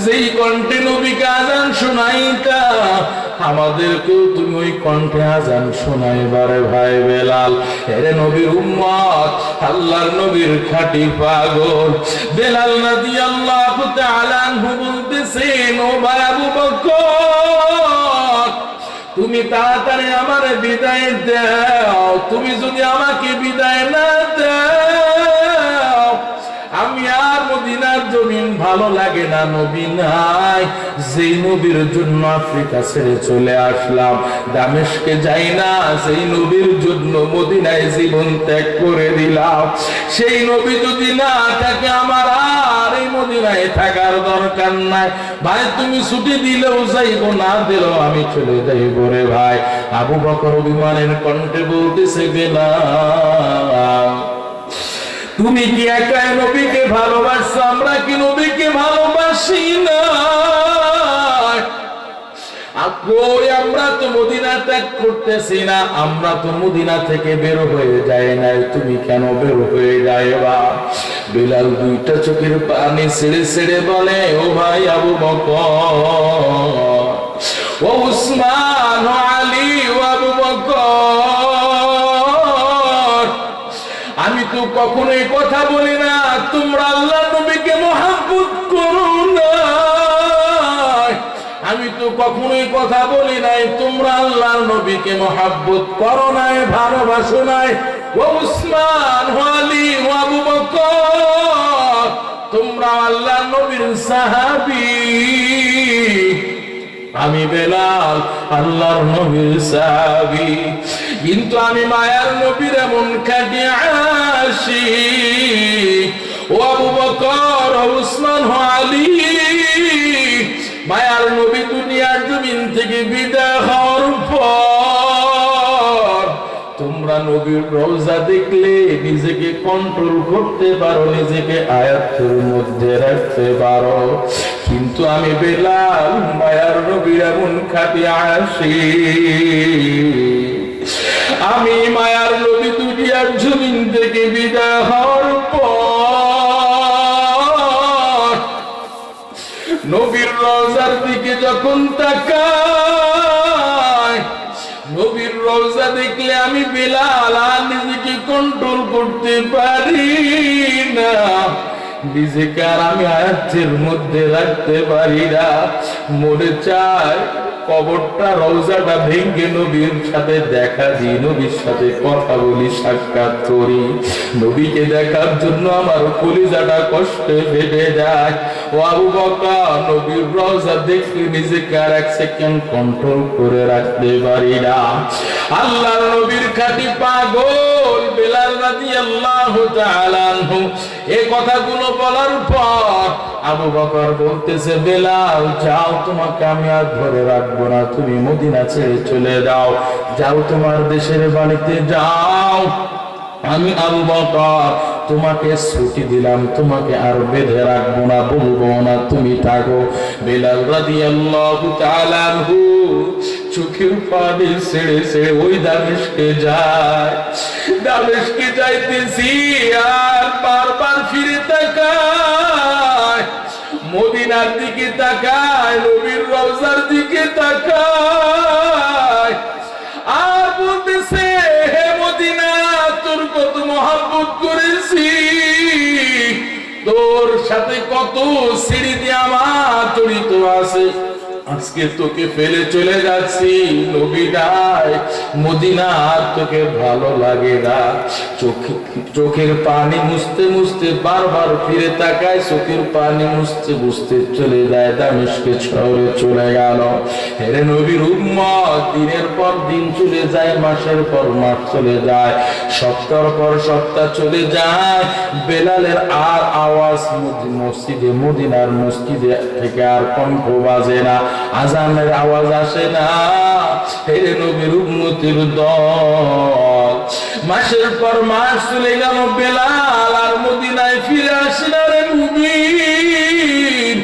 যেই কণ্ঠে নবীকে আযান শোনাইতা আমাদেরকেও তুমি ওই কণ্ঠে আযান শোনাইবারে ভাই বেলাল। এরে নবীর উম্মত, আল্লাহর নবীর খাঁটি পাগল বেলাল রাদিয়াল্লাহু তাআলা আনহু বলতেছেন, ও ভাই আবু বকর, তুমি তাড়াতাড়ি আমারে বিদায় দাও, তুমি যদি আমাকে বিদায় না দাও আমি আর মদিনার জমিন ভালো লাগে না, নবী নাই। যেই নবীর জন্য আফ্রিকা ছেড়ে চলে আসলাম, দামেস্কে যাই না, সেই নবীর জন্য মদিনায় জীবন ত্যাগ করে দিলাম, সেই নবী যদি না থাকে আমার আর এই মদিনায় থাকার দরকার নাই। ভাই তুমি ছুটি দিলেও যাইব, না দিলেও আমি চলে যাইব রে ভাই। আবু বকর অভিমানের কণ্ঠে বলতেছে, বেলাল, তুমি কি একাই নবীকে ভালোবাসছো, আমরা কি নবীকে ভালোবাসি না? আমরা তো মদিনা ত্যাগ করতেছি না, আমরা তো মদিনা থেকে বের হয়ে যাই নাই, তুমি কেন বের হয়ে যাইবা? বেলাল দুইটা চোখের পানি ছেড়ে ছেড়ে বলে, ও ভাই আবু বকর, ও উসমান, ও আলী, ও আবু বকর, আমি তো কখনোই কথা বলি না তোমরা আল্লাহর নবীকে মহব্বত করো না, আমি তো কখনোই কথা বলি নাই তোমরা আল্লাহর নবীকে মহব্বত করো নাই, ভালোবাসো নাই। ও উসমান, ও আলী, ও আবু বকর, তোমরা আল্লাহর নবীর সাহাবী, আমি বেলাল আল্লাহর নবীর সাহাবী, কিন্তু আমি মায়ার নবীর এমন খাঁটি আশিক। ও আবু বকর, ও উসমান, ও আলী, মায়ার নবী দুনিয়ার জমিন থেকে বিদায় হওয়ার পর তোমরা নবীর রওজা দেখলে নিজেকে কন্ট্রোল করতে পারো, নিজেকে আয়াতের মধ্যে রাখতে পারো। কিন্তু আমি বেলাল মায়ার নবীর এমন খাঁটি আশিক, আমি মায়ার নবী দুনিয়ার জমিন থেকে বিদায় হওয়ার পর নবীর রওজার দিকে যখন তাকাই, নবীর রওজা দেখলে আমি বেলাল আর নিজেকে কন্ট্রোল করতে পারি না, নিজেকে আর আমি আয়াতের মধ্যে রাখতে পারি না। মনে চায় কবরটা রওজাটা ভেঙে নবীর সাথে দেখা দিই, নবীর সাথে কথা বলি, সাক্ষাৎ করি। নবীকে দেখার জন্য আমার কলিজাটা কষ্টে ফেটে যায়। ও আবু বকর, নবীর রওজা দেখে নিজেকে আর এক সেকেন্ড কন্ট্রোল করে রাখতে পারি না। আল্লাহর নবীর খাঁটি পাগল বেলাল রাদিয়াল্লাহু তাআলা আনহু এই কথাগুলো বলার পর আবু বকর বলতেছে, বেলাল যাও, তোমাকে আমি আর ধরে রাখবো না, তুমি মদিনা ছেড়ে চলে যাও, যাও তোমার দেশের বাড়িতে যাও। আমি আবু বকর তোমাকে ছুটি দিলাম, তোমাকে আর বেঁধে রাখবো না, বলবো না, তুমি থাকো। বেলাল রাদিয়াল্লাহু তাআলা আনহু চোখের পানি ছেড়ে ছেড়ে ওই দামেস্কে যায়। দামেস্কে যাইতেছি আর বারবার ফিরে তাকায়, মদিনার দিকে তাকায়, নবীর রওজার দিকে তাকায়, আর বলতেছে, হে মদিনা, তোর কত মহব্বত করেছি, তোর সাথে কত স্মৃতি আমার জড়িত আছে, আজকে তোকে ফেলে চলে যাচ্ছি, নবী নাই, মদিনা আর তোকে ভালো লাগে না। চোখের পানি মুছতে মুছতে বারবার ফিরে তাকায়, চোখের পানি মুছতে মুছতে চলে যায় দামেস্কে শহরে চলে গেল। হেরে নবীর উম্মত, দিনের পর দিন চলে যায়, মাসের পর মাস চলে যায়, সপ্তাহ পর সপ্তাহ চলে যায়, বেলালের আর আওয়াজ মসজিদে, মদিনার মসজিদে থেকে আর কণ্ঠ বাজে না, আজানের আওয়াজ আসে না। হেরে নবীর উম্মতের দল মাসের পর মাস চলে গেল, বেলাল আর মদিনায় ফিরে আসে না রে মুমিন।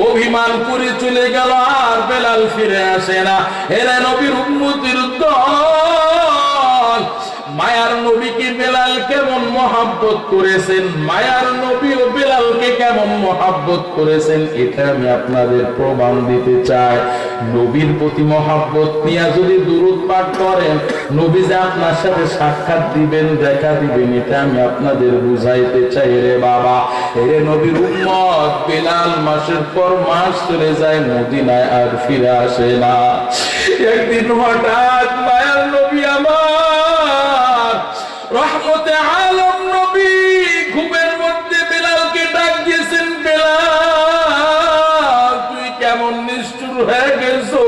অভিমান করে চলে গেল, আর বেলাল ফিরে আসে না। হেরে নবীর উম্মতের দল, মায়ার নবীকে বেলাল কেমন মহাব্বত করেছেন, মায়ার নবী ও বেলালকে কেমন মহাব্বত করেছেন, এটা আমি আপনাদের প্রমাণ দিতে চাই। নবীর প্রতি মহাব্বত নিয়ে যদি দুরূদ পাঠ করেন, নবী যে আপনার সাথে সাক্ষাৎ দিবেন, দেখা দিবেন, এটা আমি আপনাদের বুঝাইতে চাই রে বাবা। এরে নবীর উম্মত, বেলাল মাসের পর মাস চলে যায়, মদিনায় আর ফিরে আসে না। একদিন হঠাৎ মায়ার নবী আমার রহমতে আলম নবী ঘুমের মধ্যে বেলালকে ডাক দিয়েছেন, বেলাল তুই কেমন নিষ্ঠুর হয়ে গেছো।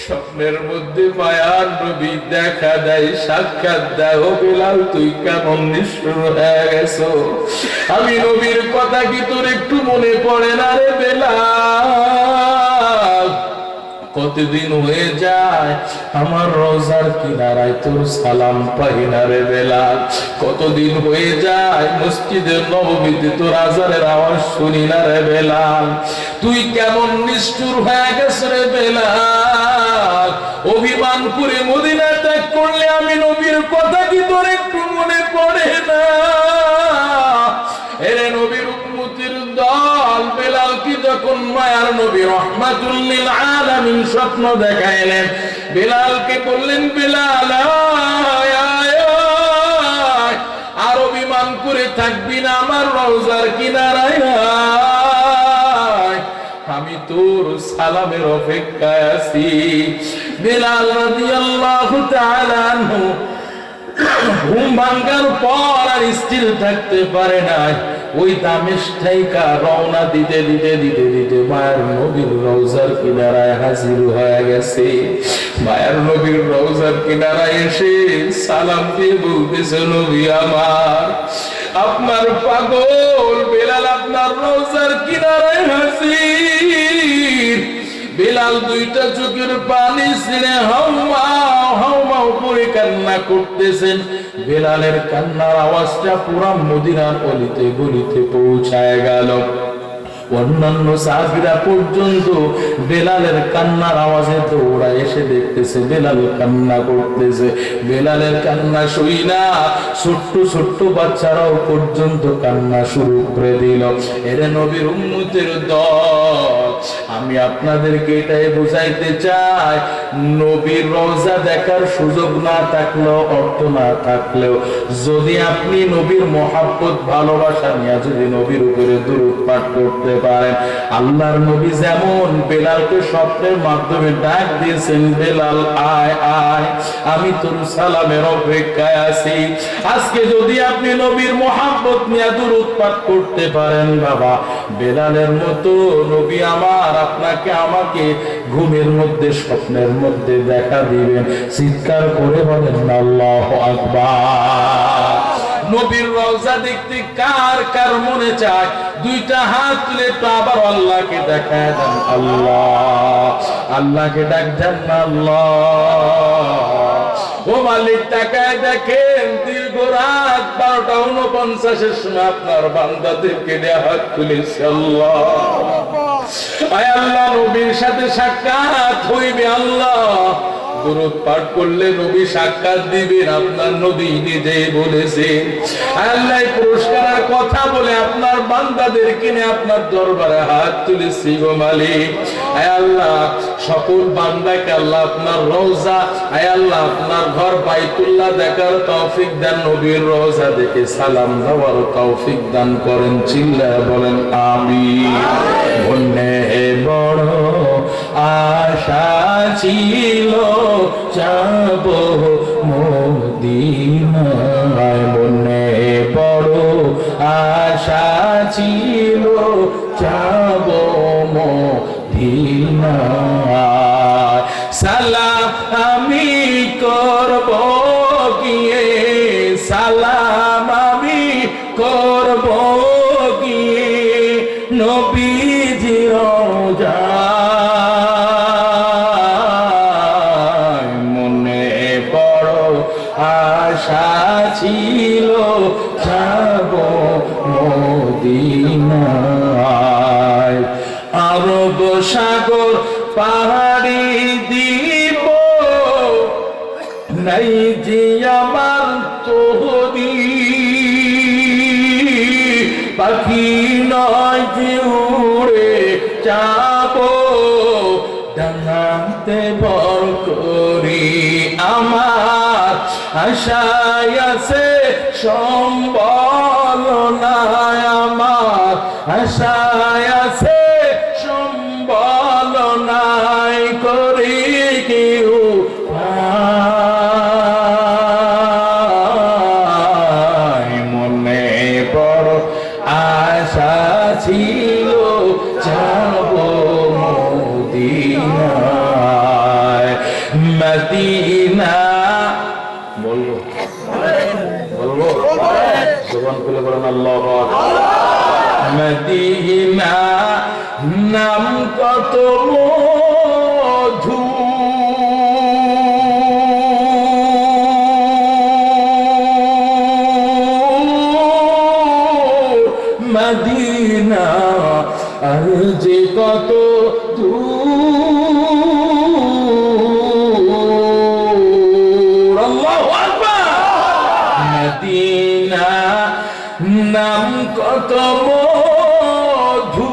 স্বপ্নের মধ্যে মায়ার নবী দেখা দেয়, সাক্ষাৎ দেয়, ও বেলাল তুই কেমন নিষ্ঠুর হয়ে গেছো। আমি নবীর কথা কি তোর একটু মনে পড়ে না রে বেলাল? কতদিন হয়ে যায় আমার রওজার কিনারায় তোর সালাম পাই না রে বেলাল। কতদিন হয়ে যায় মসজিদের নববীতে তোর আজানের আওয়াজ শুনি না রে বেলাল। তুই কেমন নিষ্ঠুর হয়ে গেছে রে বেলাল। অভিমান করে মদিনা ত্যাগ করলে আমি নবীর কথা কি তোর একটু মনে পড়ে না? এরে নবীর উম্মতের দল, বেলালকে যখন মায়ার নবী রাহমাতুল লিল আলামিন স্বপ্ন দেখাইলেন, বেলালকে বললেন, বেলাল আর অভিমান করে থাকবি না, আমার রওজার কিনারায় আমি তোর সালামের অপেক্ষায় আছি। বেলাল রাদিয়াল্লাহু তাআলা আনহু ঘুম ভাঙার পর আর স্থির থাকতে পারে না, ওই দামেস্কে রওনা দিতে দিতে দিতে দিতে মায়ের নবীর রওজার কিনারায় হাজির হয়ে গেছে। মায়ের নবীর রওজার কিনারায় এসে সালাম দিয়ে বলতেছে, নবী আমার, আপনার পাগল বেলাল আপনার রওজার কিনারায় হাজির। বেলাল দুইটা চোখের পানি ছিঁড়ে হাওয়া হাউমাউ করে কান্না করতেছেন। বেলালের কান্নার আওয়াজটা পুরা মদিনার অলিতে গলিতে পৌঁছায় গেল। অন্যান্য সাহাবীরা পর্যন্ত বেলালের কান্নার আওয়াজে দৌড়া এসে দেখতেছে বেলাল কান্না করতেছে। বেলালের কান্না শুই না ছোট্ট ছোট্ট বাচ্চারাও পর্যন্ত কান্না শুরু করে দিল। এরে নবীর উম্মতের দল, আমি আপনাদেরকে এটাই বুঝাইতে চাই, নবীর রওজা দেখার সুযোগ না থাকলেও, অর্থ না থাকলেও, যদি আপনি নবীর মহাব্বত ভালোবাসা নিয়ে যদি নবীর উপরে দুরূদ পাঠ করতে পারেন, আল্লাহর নবী যেমন বেলালকে স্বপ্নের মাধ্যমে ডাক দিয়েছেন, বেলাল আয় আয়, আমি তোর সালামের অপেক্ষায় আছি। আজকে যদি আপনি নবীর মহাব্বত নিয়ে দুরূদ পাঠ করতে পারেন, বাবা বেলালের মতো নবী আমার আপনাকে আমাকে ঘুমের মধ্যে স্বপ্নের মধ্যে দেখা দিবেন। চিৎকার করে বলেন আল্লাহু আকবার। নবীর রওজা দেখতে কার কার মনে চায়? দুইটা হাত তুলে তো আবার আল্লাহকে দেখায় দেন। আল্লাহ, আল্লাহকে ডাক দেন আল্লাহ। ও মালিক তাকায় দেখেন, দীর্ঘ রাত 12:49 সময় আপনার বান্দাদেরকে দেয়া হাত তুলেছে। আল্লাহ, আয় আল্লাহ, নবীর সাথে সাক্ষাৎ হইবে। আল্লাহ, দুরূদ পাঠ করলে নবী সাক্ষাৎ দিবেন, আপনার নবী নিজেই বলেছেন। আল্লাহ পুরস্কারের কথা বলে আপনার বান্দাদেরকে নিয়ে আপনার দরবারে হাত তুলেছি গো মালিক। আয় আল্লাহ, সকল বান্দাকে আল্লাহ আপনার রওজা, আয় আল্লাহ আপনার ঘর বাইতুল্লাহ দেখার তৌফিক দান, নবীর রওজা দেখে সালাম দেওয়ার তৌফিক দান করেন। চিল্লায় বলেন আমিন। মনে বড় আশা ছিল যাব মদিনায়, মনে বড় আশা ছিল যাব মদিনায়। সালাম আমি করব গিয়ে, সালাম আমি করব গিয়ে নবীজির রওজায়, মনে বড় আশা ছিল যাব মদিনায়। আরব সাগর পাহাড়ি দিব নাই যে আমার তোহরি, পাখি নয় যে উড়ে যাব ডানাতে ভর করি। আমার আশায় আছে সম্বল নাই, আমার আশায় আছে সম্বল নাই, করি কেউ মনে বড় আশা ছিল যাব মদিনায়। মদিনা বলবো বলবো জবান খুলে বলেন আল্লাহু আকবার। মদিনা নাম কত মধু, মদিনা আর যে কত দূর। আল্লাহু আকবার। মদিনা নাম কত মধু,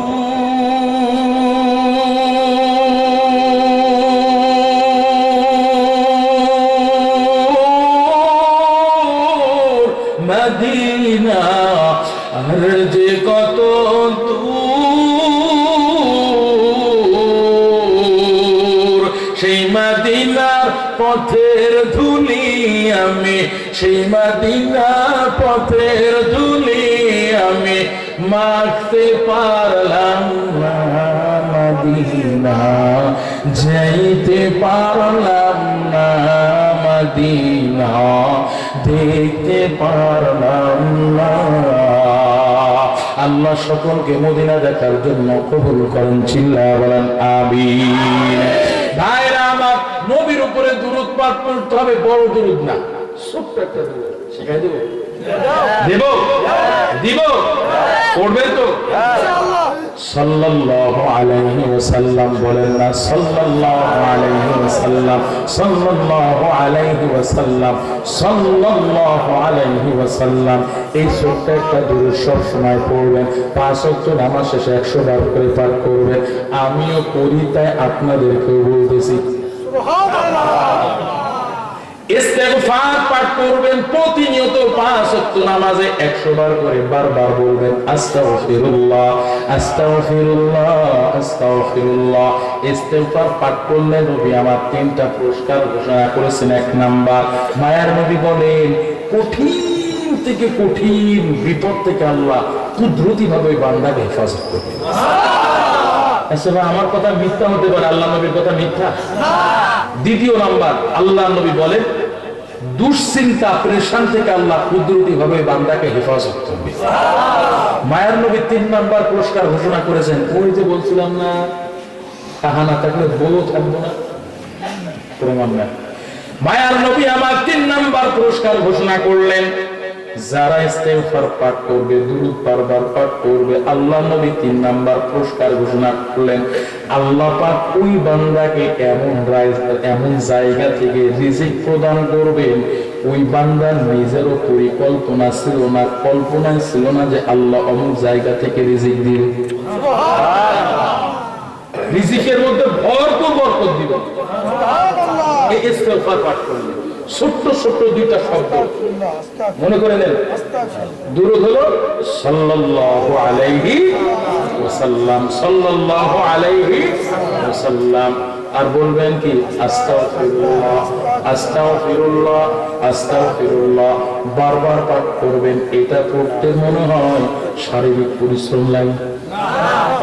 মদিনা আর যে কত দূর। সেই মদিনার পথের ধুলি আমি, সেই মদিনার পথের ধুলি আমি মাখতে পারলাম না, মদিনা যাইতে পারলাম না, মদিনা দেখতে পারলাম না। আল্লাহ সকলকে মদিনা দেখার জন্য কবুল করেন। চিল্লায়া বলেন আমিন। ভাইরা আমার, নবীর উপরে দুরূদ পাঠ করতে হবে, বড় দুরূদ না, ছোট্ট একটা দুরূদ শিখাই দেব। দেব দিব পড়বে তো সাল্লাল্লাহু আলাইহি ওয়াসাল্লাম বলেন না, সাল্লাল্লাহু আলাইহি ওয়াসাল্লাম, সাল্লাল্লাহু আলাইহি ওয়াসাল্লাম, সাল্লাল্লাহু আলাইহি ওয়াসাল্লাম। এই ছোট্ট একটা দুরূদ সব সময় পড়বেন, 5 ওয়াক্ত নামাজ শেষে 100 বার করে পাঠ করবেন। আমিও করি, তাই আপনাদেরকেও বলতেছি সুবহানাল্লাহ। ইস্তেগফার পাঠ করবেন প্রতিনিয়ত, 5 ওয়াক্ত নামাজে 100 বার করে বারবার বলবেন আস্তাগফিরুল্লাহ, আস্তাগফিরুল্লাহ, আস্তাগফিরুল্লাহ। ইস্তেগফার পাঠ করলে নবী আমার 3টা পুরস্কার ঘোষণা করেছেন। 1 নাম্বার, মায়ার নবী বলেন কঠিন থেকে কঠিন বিপদ থেকে আল্লাহ কুদরতি ভাবে বান্দাকে হেফাজত করবে। আচ্ছা ভাই, আমার কথা মিথ্যা হতে পারে, আল্লাহ নবীর কথা মিথ্যা না। দ্বিতীয় নাম্বার, আল্লাহ নবী বলেন দুশ্চিন্তা প্রেশান থেকে আল্লাহ কুদরতি ভাবে বান্দাকে হেফাজত করবে। মায়ের নবী 3 নাম্বার পুরস্কার ঘোষণা করেছেন। ওই যে বলছিলাম না, টাকা না থাকলে বউ থাকবো না, প্রমাণ না। মায়ার নবী আমার 3 নাম্বার পুরস্কার ঘোষণা করলেন, যারা ইস্তেগফার পাঠ করবে, দুরূদ বারবার পাঠ করবে, আল্লাহ নবী 3 নাম্বার পুরস্কার ঘোষণা করলেন, আল্লাহ পাক ওই বান্দাকে এমন জায়গা থেকে রিজিক প্রদান করবেন, ওই বান্দার নিজেরও পরিকল্পনা ছিল না, কল্পনায় ছিল না যে আল্লাহ অমুক জায়গা থেকে রিজিক দিবেন। রিজিকের মধ্যে ভরপুর বরকত দিবেন এই ইস্তেগফার পাঠ করলে। ছোট্ট ছোট্ট 2টা শব্দ মনে করে নেন। দুরূদ হলো সাল্লাল্লাহু আলাইহি ওয়াসাল্লাম, সাল্লাল্লাহু আলাইহি ওয়াসাল্লাম। আর বলবেন কি আস্তাগফিরুল্লাহ, আস্তাগফিরুল্লাহ, আস্তাগফিরুল্লাহ। বারবার পাঠ করবেন। এটা পড়তে মনে হয় শারীরিক পরিশ্রম লাগে না,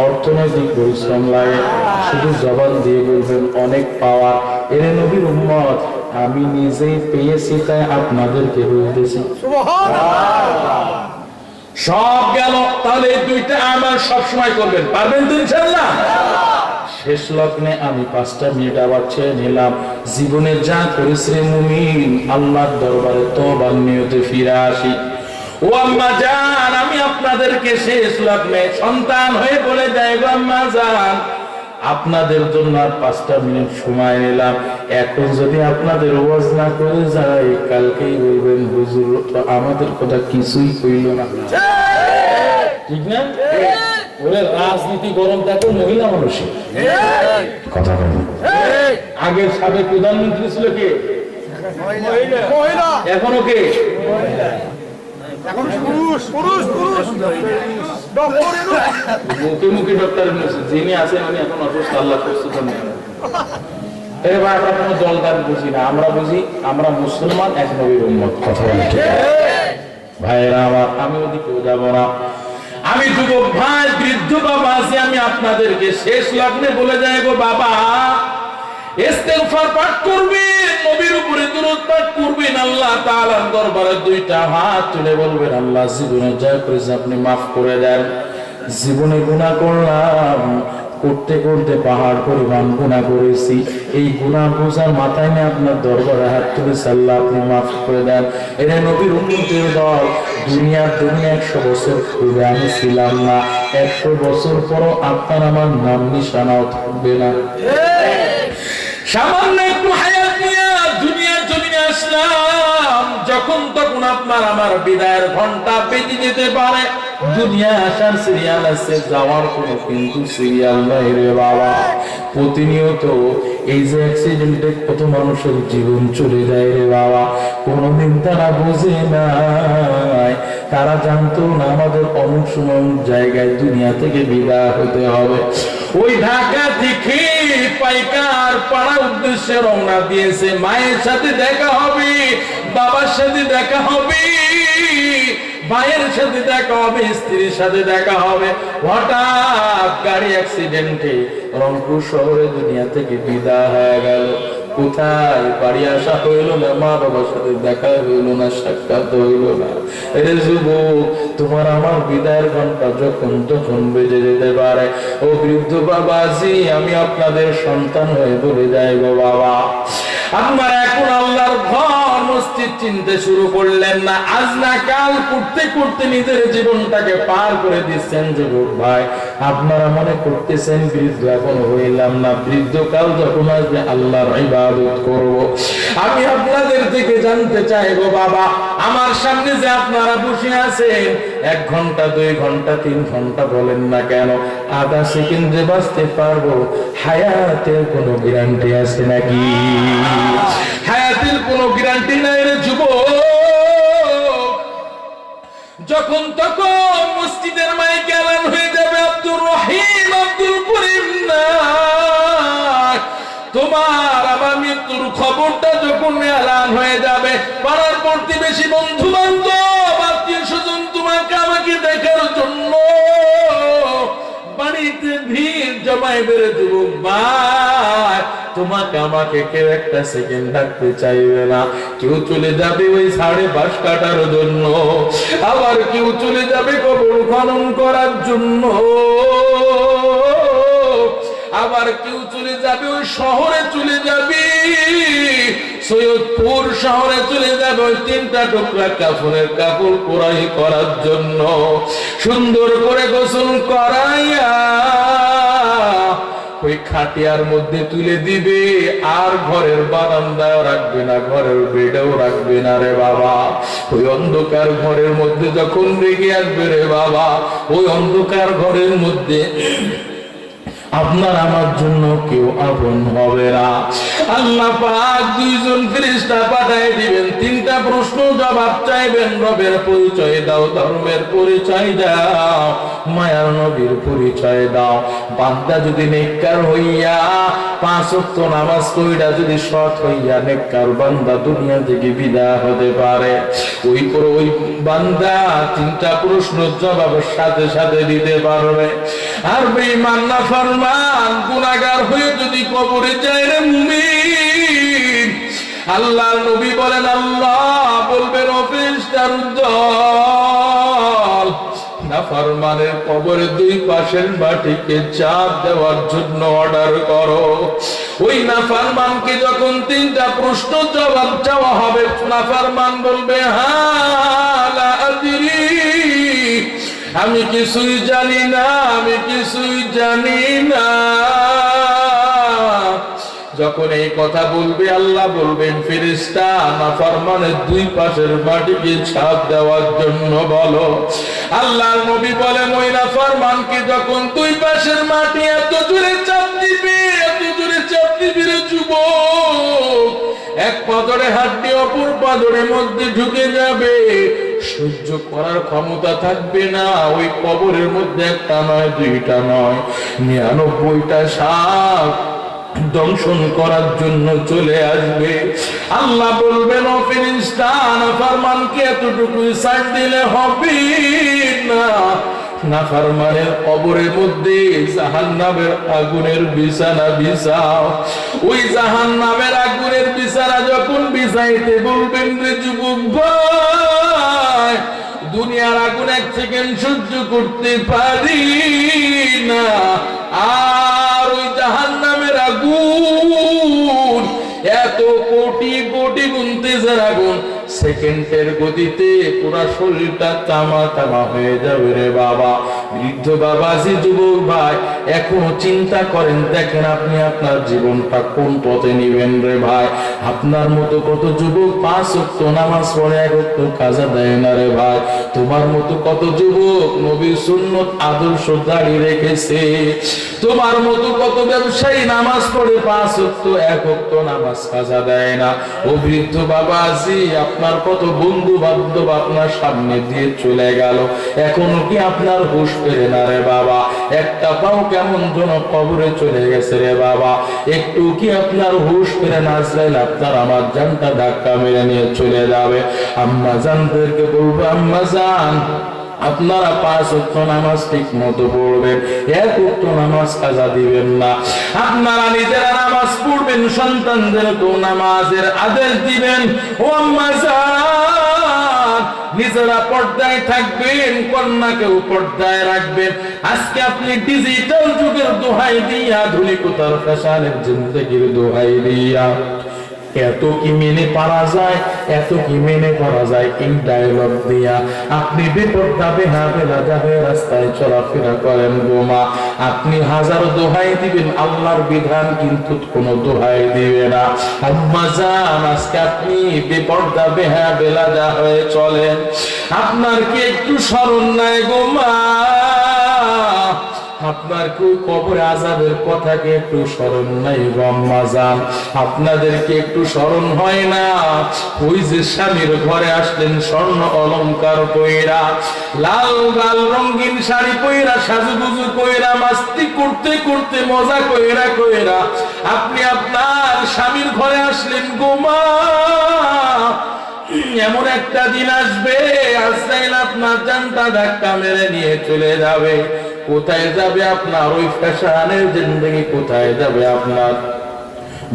অর্থনৈতিক পরিশ্রম লাগে, শুধু জবান দিয়ে বলবেন, অনেক পাওয়া। এর নবীর উম্মত আমি নিজেই পেয়েছি, তাই আপনাদেরকে বলতেছি সুবহানাল্লাহ। সব গেল। তাহলে এই 2টা আমল সব সময় করবেন, পারবেন তো ইনশাআল্লাহ? শেষ লগ্নে আমি 5টা মিনিট আবার ছেড়ে নিলাম। জীবনে যা করেছে মুমিন, আল্লাহর দরবারে তওবার নিয়তে ফিরে আসি। ও আম্মা জান, আমি আপনাদেরকে শেষ লগ্নে সন্তান হয়ে বলে দেই, গো আম্মা জান, আপনাদের জন্য আর 5টা মিনিট সময় নিলাম। এখন যদি আপনাদের ওয়াজ না করে যায়, কালকেই বলবেন হুজুর তো আমাদের কথা কিছুই কইল না, ঠিক না? ওরে রাজনীতি গরম দেখো, মহিলা মানুষের কথা বলে। আগের সাবেক প্রধানমন্ত্রী ছিল কে? মহিলা। এখনো কে? এখন পুরুষ পুরুষ পুরুষ মুখে মুখে ডক্টর যিনি আছেন উনি এখন অসুস্থ, আল্লাহ সুস্থতা নেন। এবার আমরা কোনো দলদার বুঝি না, আমরা বুঝি আমরা মুসলমান, এক নবীর উম্মত। কথা বলে ভাইরা আমার, আমি ওদিকেও যাব না। আমি যুবক ভাই, বৃদ্ধ বাবা আছি, আমি আপনাদেরকে শেষ লগ্নে বলে যাই, গো বাবা, ইস্তেগফার পাঠ করবেন, নবীর উপরে দুরূদ পাঠ করবেন, আল্লাহ তাআলার দরবারে 2টা হাত তুলে বলবেন, আল্লাহ জীবনে যা করেছি আপনি মাফ করে দেন। জীবনে গুনাহ করলাম, করতে করতে পাহাড় পরিমাণ গুনাহ করেছি, এই গুনাহ বোঝার মাথায় নিয়ে আপনার দরবারে হাত তুলেছি, আল্লাহ আপনি মাফ করে দেন। এরা নবীর উম্মতের দল। দুনিয়া 100 বছর পূর্বে আমি ছিলাম না, 100 বছর পরও আপনার আমার নাম নিশানাও থাকবে না। সামান্য একটু হায়াত নিয়ে দুনিয়ার জমিনে আসলাম, যখন তখন আপনার আমার বিদায়ের ঘন্টা বেজে যেতে পারে। দুনিয়া আসার সিরিয়াল আছে, যাওয়ার কোনো কিন্তু সিরিয়াল নাই রে বাবা। প্রতিনিয়ত এই যে অ্যাক্সিডেন্টে কত মানুষের জীবন চলে যায় রে বাবা, কোনোদিন তারা বোঝে নাই, তারা জানতো না আমাদের অমুক সময় জায়গায় দুনিয়া থেকে বিদায় হতে হবে। ওই ঢাকা থেকে পাইকার পাড়া উদ্দেশ্যে রওনা দিয়েছে, মায়ের সাথে দেখা হবে, বাবার সাথে দেখা হবে, ভাইয়ের সাথে দেখা হবে, স্ত্রীর সাথে দেখা হবে। হঠাৎ গাড়ি অ্যাক্সিডেন্টে রংপুর শহরে দুনিয়া থেকে বিদায় হয়ে গেল। কোথায়? বাড়ি আসা হইল না, মা বাবার সাথে দেখা হইল না, সাক্ষাৎ হইল না। এরে যুবক, তোমার আমার বিদায়ের ঘন্টা যখন তখন বেজে যেতে পারে। ও বৃদ্ধ বাবাজি, আমি আপনাদের সন্তান হয়ে বলে যাই গো বাবা, আপনারা এখন আল্লাহর ঘর মসজিদ চিনতে শুরু করলেন না। আজ না কাল করতে করতে নিজের জীবনটাকে পার করে দিচ্ছেন। যুবক ভাই, আপনারা মনে করতেছেন বৃদ্ধ এখন হইলাম না, বৃদ্ধ কাল যখন আসবে আল্লাহর ইবাদত করব। আমি আপনাদের থেকে জানতে চাইবো বাবা, আমার সামনে যে আপনারা বসে আছেন, 1 ঘন্টা 2 ঘন্টা 3 ঘন্টা বলেন না কেন, আধা সেকেন্ডে বাঁচতে পারবো, হায়াতের কোনো গ্যারান্টি আছে নাকি? হায়াতের কোনো গ্যারান্টি নাই রে যুবক। যখন তখন মসজিদের মাইকে এলান হয়ে যাবে, আব্দুর রহিম, আব্দুল করিম না, তোমার আমার মৃত্যুর খবরটা যখন এলান হয়ে যাবে, পাড়ার প্রতিবেশী, বন্ধু বান্ধব, আত্মীয় স্বজন তোমাকে আমাকে দেখার জন্য বাড়িতে ভিড় জমায় বেড়ে। যুবক ভাই, তোমাকে আমাকে কেউ একটা সেকেন্ড রাখতে চাইবে না। কেউ চলে যাবে ওই 5.5 কাটার জন্য, আবার কেউ চলে যাবে কবর খনন করার জন্য, আবার কেউ চলে যাবে ওই শহরে, চলে যাবে সৈয়দপুর শহরে, চলে যাবে ওই 3টা টুকরা কাফনের কাপড় কুরাই করার জন্য, সুন্দর করে গোসল করাইয়া ওই খাটিয়ার মধ্যে তুলে দিবে। আর ঘরের বারান্দাও রাখবে না, ঘরের বেডেও রাখবে না রে বাবা। ওই অন্ধকার ঘরের মধ্যে যখন রেগে আসবে রে বাবা, ওই অন্ধকার ঘরের মধ্যে আপনার আমার জন্য কেউ আপন হবে না। আল্লাহ পাক 2 জন ফেরেশতা পাঠিয়ে দিবেন, 3টা প্রশ্ন জবাব চাইবেন। রবের পরিচয় দাও, ধর্মের পরিচয় দাও, মায়ার নবীর পরিচয় দাও। বান্দা যদি নেককার হইয়া 5 ওয়াক্ত নামাজ পড়া, যদি সৎ হইয়া নেককার বান্দা দুনিয়া থেকে বিদায় হতে পারে, ওই বান্দা 3টা প্রশ্নের জবাব সাথে সাথে দিতে পারবে। আর বেঈমান নাফরমান গুনাহগার হয়ে যদি কবরে যায় রে মুমিন, আল্লাহর নবী বলেন, আল্লাহ বলবেন ও ফেরেশতার দল, নাফরমানের কবরের 2 পাশের মাটিকে চাপ দেওয়ার জন্য অর্ডার করো। ওই নাফরমানকে যখন 3টা প্রশ্ন জবাব চাওয়া হবে, নাফরমান বলবে, হালা আদরি, আমি কিছুই জানি না, আমি কিছুই জানি না। যখন এই কথা বলবে, আল্লাহ বলবেন, ফেরেশতা নাফরমানের 2 পাশের মাটিকে ছাপ দেওয়ার জন্য বলো। আল্লাহর নবী বলেন, ওই নাফরমানকে যখন 2 পাশের মাটি এত জোরে চাপ দিবে, এত জোরে চাপ দিবে রে যুবক, 1 পাজরে হাড্ডি অপর পাজরের মধ্যে ঢুকে যাবে, সহ্য করার ক্ষমতা থাকবে না। ওই কবরের মধ্যে 1টা নয়, 2টা নয়, 99টা সাপ দংশন করার জন্য চলে আসবে। আল্লাহ বলবেন, ও ফেরেশতা নাফরমানকে এতটুকু ছাড় দিলে হবে না, নাফরমানের কবরের মধ্যে জাহান্নামের আগুনের বিছানা বিছাও। ওই জাহান্নামের আগুনের বিছানা যখন বিছাইতে বলবেন রে যুবক ভাই, দুনিয়ার আগুন 1 সেকেন্ড সহ্য করতে পারি না, আর ওই জাহান্নামের আগুন এত কোটি কোটি গুণতেজের আগুন, সেকেন্ডের গতিতে পুরা শরীরটা তামা তামা হয়ে যাবে রে বাবা। বৃদ্ধ বাবাজি, যুবক ভাই, এখনো চিন্তা করেন, দেখেন আপনি আপনার জীবনটা কোন পথে নিবেন রে ভাই। আপনার মতো কত যুবক 5 ওয়াক্ত নামাজ পড়ে 1 ওয়াক্ত কাজা দেয় না রে ভাই। তোমার মতো কত যুবক নবীর সুন্নত আদর্শ দাঁড়িয়ে রেখেছে। তোমার মতো কত ব্যবসায়ী নামাজ পড়ে 5 ওয়াক্ত 1 ওয়াক্ত নামাজ কাজা দেয় না। ও বৃদ্ধ বাবাজি, আপনার কত বন্ধু বান্ধব আপনার সামনে দিয়ে চলে গেল, এখনো কি আপনার হুঁশ ফেরে না রে বাবা? একটা পাও কেমন যেন কবরে চলে গেছে রে বাবা, একটু কি আপনার হুঁশ ফেরে না? আজরাইল আপনার আমার জানটা ধাক্কা মেরে নিয়ে চলে যাবে। আম্মা জানদেরকে বলবো, আম্মা জান আপনারা 5 ওয়াক্ত নামাজ ঠিক মতো পড়বেন, 1 ওয়াক্ত নামাজ কাজা দিবেন না। আপনারা নিজেরা নামাজ পড়বেন, সন্তানদেরকেও নামাজের আদেশ দিবেন। ও আম্মা জান, নিজেরা পর্দায় থাকবেন, কন্যাকেও পর্দায় রাখবেন। আজকে আপনি ডিজিটাল যুগের দোহাই দিয়া, আধুনিকতার ফ্যাশনের জিন্দেগির দোহাই দিয়া এত কি মেনে পারা যায়, এত কি মেনে করা যায়, এই ডায়লগ দিয়া আপনি বেপরদা বেহাবেলা যাবে রাস্তায় চলাফেরা করেন গো মা। আপনি হাজারো দোহাই দিবেন, আল্লাহর বিধান কিন্তু কোনো দোহাই দিবে না। আম্মা জান, আজকে আপনি বেপরদা বেহাবেলা যা হয়ে চলেন, আপনার কি একটু স্মরণ নাই গো মা? আপনার কি কবরে আযাবের কথা কি একটু স্মরণ নাই গো আম্মা জান? আপনাদেরকে একটু স্মরণ হয় না? ওই যে স্বামীর ঘরে আসলেন স্বর্ণ অলংকার কইরা, লাল লাল রঙিন শাড়ি পইরা, সাজুগুজু কইরা, মাস্তি করতে করতে, মজা কইরা কইরা আপনি আপনার স্বামীর ঘরে আসলেন গো মা। এমন একটা দিন আসবে, আজরাইল আপনার জানটা ধাক্কা মেরে নিয়ে চলে যাবে। কোথায় যাবে আপনার ওই ফ্যাশনের জিন্দেগি? কোথায় যাবে আপনার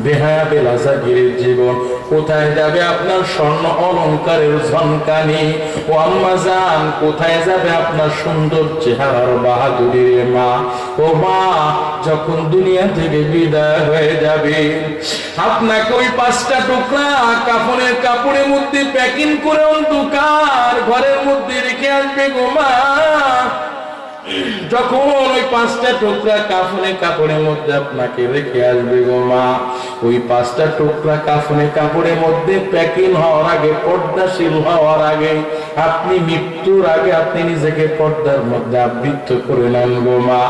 বেহায়াবেলা জাগিরের জীবন? কোথায় যাবে আপনার স্বর্ণ অলংকারের ঝনকানি? ও আম্মা জান, কোথায় যাবে আপনার সুন্দর চেহারার বাহাদুরির মা? ও মা, যখন দুনিয়া থেকে বিদায় হয়ে যাবে, আপনাকে ওই 5টা টুকরা কাফনের কাপড়ের মধ্যে প্যাকিং করে অন্ধকার ঘরের মধ্যে রেখে আসবে গো মা। যখন ওই 5টা টুকরা কাফনের কাপড়ের মধ্যে আপনাকে রেখে আসবে গো মা, ওই 5টা টুকরা কাফনের কাপড়ের মধ্যে প্যাকিং হওয়ার আগে, পর্দাশীল হওয়ার আগে, আপনি মৃত্যুর আগে আপনি নিজেকে পর্দার মধ্যে আবৃত করে নেন গো মা।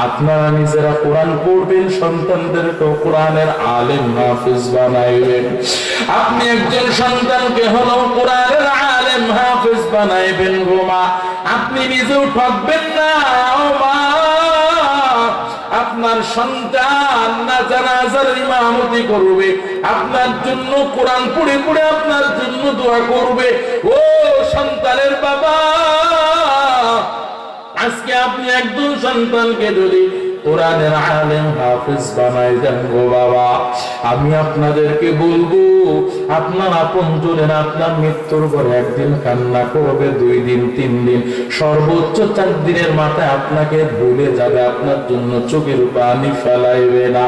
আপনারা নিজেরা কোরআন পড়বেন, সন্তানদেরকে কোরআনের আলেম হাফেজ বানাইবেন। আপনি একজন সন্তানকে হলো কোরআনের আলেম হাফেজ বানাইবেন গো মা। আপনি নিজেও ঠকবেন না ও মা। আপনার সন্তান না জানাজার ইমামতি করবে, আপনার জন্য কোরআন পড়ে পড়ে আপনার জন্য দোয়া করবে। ও সন্তানের বাবা, আজকে আপনি একজন সন্তানকে যদি কোরআনের আলেম হাফেজ বানাই দেন গো বাবা, আমি আপনাদেরকে বলবো, আপনার আপনজনের আপনার মৃত্যুর পরে একদিন কান্না করবে, 2 দিন 3 দিন, সর্বোচ্চ 4 দিনের মাথায় আপনাকে ভুলে যাবে, আপনার জন্য চোখের পানি ফেলাইবে না।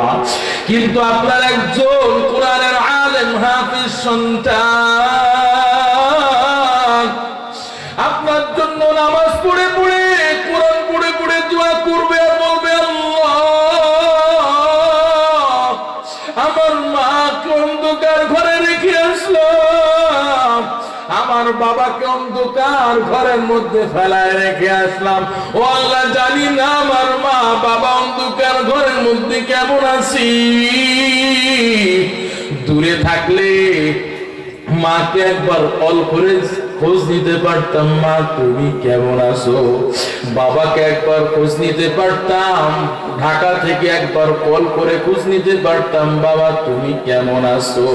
কিন্তু আপনার একজন কোরআনের আলেম হাফেজ সন্তান আপনার জন্য নামাজ পড়ে পড়ে, কোরআন পড়ে পড়ে দোয়া করবে আর বলবে, আমার মাকে অন্ধকার ঘরে রেখে আসলাম, আমার বাবাকে অন্ধকার ঘরের মধ্যে ফেলায় রেখে আসলাম। ও আল্লাহ, জানি না আমার মা বাবা অন্ধকার ঘরের মধ্যে কেমন আছি। দূরে থাকলে মাকে একবার কল করে খোঁজ নিতে পারতাম, মা তুমি কেমন আছো। বাবাকে একবার খোঁজ নিতে পারতাম, ঢাকা থেকে একবার কল করে খোঁজ নিতে পারতাম, বাবা তুমি কেমন আছো।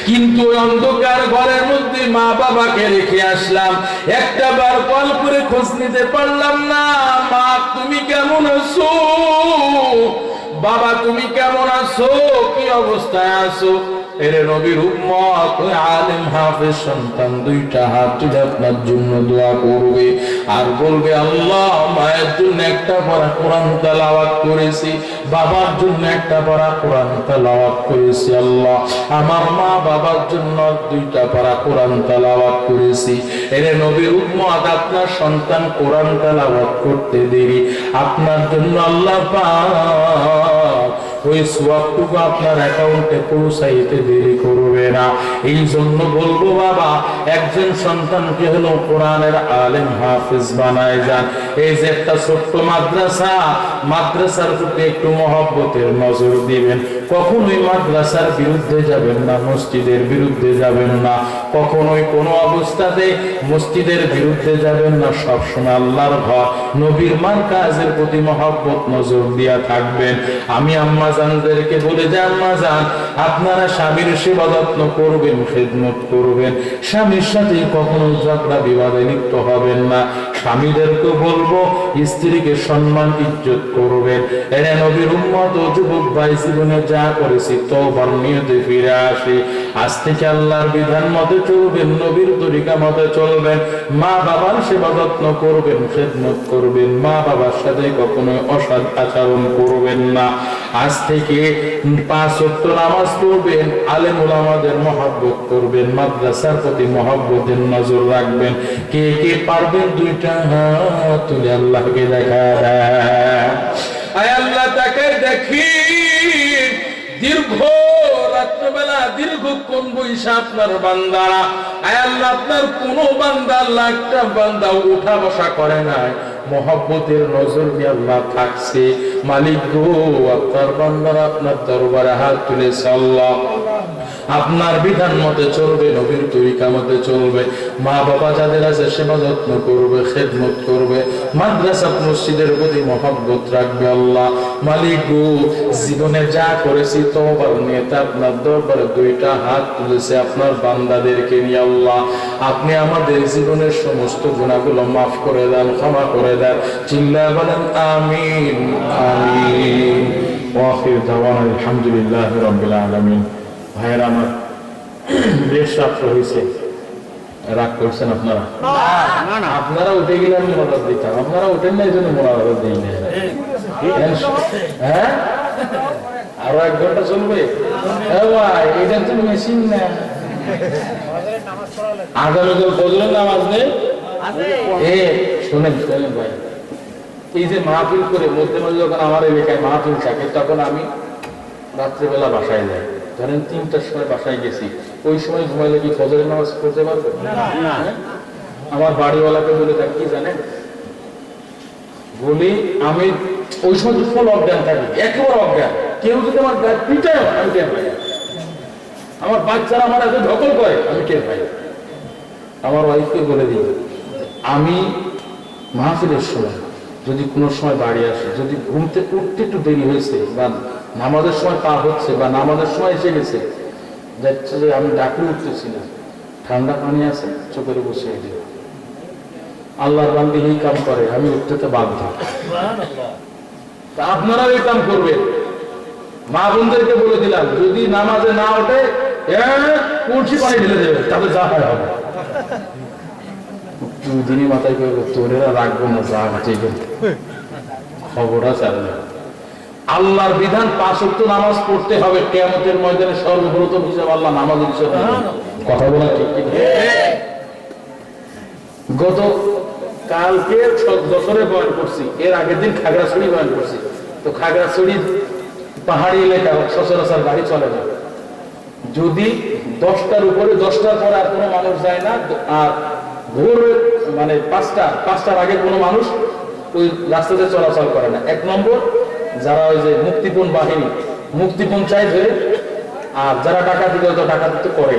কিন্তু অন্ধকার ঘরের মধ্যে মা বাবাকে রেখে আসলাম, একটা বার কল করে খোঁজ নিতে পারলাম না, মা তুমি কেমন আছো, বাবা তুমি কেমন আছো, কি অবস্থায় আছো। এরে নবীর উম্মত, আলেম হাফেজ সন্তান 2টা হাত তুলে আপনার জন্য দোয়া করবে আর বলবে, আল্লাহ মায়ের জন্য একটা পড়া কোরআন তেলাওয়াত করেছি, বাবার জন্য একটা পড়া কোরআন তেলাওয়াত করেছি, আল্লাহ আমার মা বাবার জন্য 2টা পড়া কোরআন তেলাওয়াত করেছি। এরে নবীর উম্মত, আপনার সন্তান কোরআন তেলাওয়াত করতে দেরি, আপনার জন্য আল্লাহ পাক ওই সওয়াবটুকু আপনার অ্যাকাউন্টে পৌঁছাইতে দেরি করবে না। এই জন্য বলবো বাবা, একজন সন্তানকে হলো কোরআনের আলেম হাফেজ বানায় যান। এই যে একটা ছোট্ট মাদ্রাসা, মাদ্রাসার প্রতি একটু মহব্বতের নজর দিবেন। কখনোই মাদ্রাসার বিরুদ্ধে যাবেন না, মসজিদের বিরুদ্ধে যাবেন না, কখনোই কোনো অবস্থাতে মসজিদের বিরুদ্ধে যাবেন না। সবসময় আল্লাহর ঘর নবীর মারকাজের প্রতি মহব্বত নজর দিয়া থাকবেন। আমি আম্মা জানদেরকে বলে যে আম্মা জান, আপনারা স্বামীর সেবা যত্ন করবেন, খেদমত করবেন, স্বামীর সাথে কখনো ঝগড়া বিবাদে লিপ্ত হবেন না। স্বামীদেরকে বলবো স্ত্রীকে সম্মান ইজ্জত করবেন। এরা নবীর উম্মত ও যুবক ভাই, জীবনে যা করেছি তওবার নিয়তে ফিরে আসি। আজ থেকে আল্লাহর বিধান মতে চলবেন, নবীর তরিকা মতে চলবেন, মা বাবার সেবা যত্ন করবেন, খেদমত করবেন, মা বাবার সাথে কখনো অসৎ আচরণ করবেন না। আজ থেকে 5 ওয়াক্ত নামাজ পড়বেন, আলেম ওলামাদের মহব্বত করবেন, মাদ্রাসার প্রতি মহব্বতের নজর রাখবেন। কে কে পারবেন 2টা হাত তুলে আল্লাহকে দেখা দেয়। আয় আল্লাহ তাকে দেখি দীর্ঘ রাত্রবেলা দীর্ঘক্ষণ বইসা আপনার বান্দারা, আয় আল্লাহ আপনার কোন বান্দা, আল্লাহ একটা বান্দা উঠা বসা করে নাই, মহব্বতের নজর নিয়ে আল্লাহ থাকছে। মালিক গো, আপনার বান্দারা আপনার দরবারে হাত তুলেছে। আল্লাহ আপনার বিধান মতে চলবে, নবীর তরিকা মতে চলবে, মা বাবা যাদের আছে সেবা যত্ন করবে, খেদমত করবে, মাদ্রাসা মসজিদের প্রতি মহব্বত রাখবে। আল্লাহ মালিক গো, জীবনে যা করেছি তওবার নিয়তে আপনার দরবারে 2টা হাত তুলেছে আপনার বান্দাদেরকে নিয়ে। আল্লাহ আপনি আমাদের জীবনের সমস্ত গুনাহগুলো মাফ করে দেন, ক্ষমা করে দেন। চিল্লায়া বলেন আমিন আমিন। ওয়া আখির দাওয়ানা আলহামদুলিল্লাহি রাব্বিল আলামিন। ভাইয়েরা আমার, বেশ রাত্র হয়েছে, রাগ করছেন আপনারা? আপনারা উঠে গেলে আমি মোনাজাত দিতাম, আপনারা উঠেন না, এই জন্য মোনাজাত দিই না। হ্যাঁ, আরো 1 ঘন্টা চলবে? এটা তো মেশিন না। আগামীকাল ফজরের নামাজ নেই। শোনেন শোনেন ভাই, এই যে মাহফিল করে মধ্যে মধ্যে যখন আমার এলাকায় মাহফিল থাকে, তখন আমি রাত্রেবেলা বাসায় যাই। ধরেন 3টার সময় বাসায় গেছি, ওই সময় ঘুমাইলে কি ফজরের নামাজ পড়তে পারবে? আমার বাড়িওয়ালাকে বলে থাকি কি জানেন, বলি আমি ওই সময় ফুল অজ্ঞান থাকি, একেবারে অজ্ঞান। কেউ যদি আমার গায়ে পিটায় আমি টের পাই, আমার বাচ্চারা আমার এত ঢকল করে আমি টের পাই। আমার ওয়াইফকে বলে দিই, আমি মাহফিলের সময় যদি কোনো সময় বাড়ি আসে, যদি ঘুমতে উঠতে একটু দেরি হয়েছে বা নামাজের সময় পা হচ্ছে বা নামাজের সময় এসে গেছে, যাচ্ছে যে আমি ডাকে উঠতেছি না, ঠান্ডা পানি আছে চোখের বসিয়ে দিই। আল্লাহর বান্দী এই কাম করে, আমি উঠতে তো বাধ্য। আপনারাও এই কাম করবেন। মা বোনদেরকে বলে দিলাম, যদি নামাজে না ওঠে কলসি পানি ঢেলে দেবে, তাহলে যা হয় হবে। 2 দিনই মাথায় করবে, তোরেরা রাখবো না, যা ঠিক খবর আছে। আল্লাহর বিধান 5 ওয়াক্ত নামাজ পড়তে হবে। কিয়ামতের ময়দানে সর্বপ্রথম হিসাব আল্লাহ নামাজের হিসাব নেবেন। কথা বলা ঠিক কি? গত কালকে বছরে বয়ান করছি, এর আগের দিন খাগড়াছড়ি বয়ান করছি। তো খাগড়াছড়ি পাহাড়ি এলাকা, সচরাচর গাড়ি চলে না। যদি 10টার উপরে, 10টার পরে আর কোনো মানুষ যায় না, আর ভোর মানে 5টার আগে কোনো মানুষ ওই রাস্তাতে চলাচল করে না। 1 নম্বর যারা ওই যে মুক্তিপণ বাহিনী, মুক্তিপণ চাই ধরে, আর যারা ডাকাতি করে, তো ডাকাতি তো করে,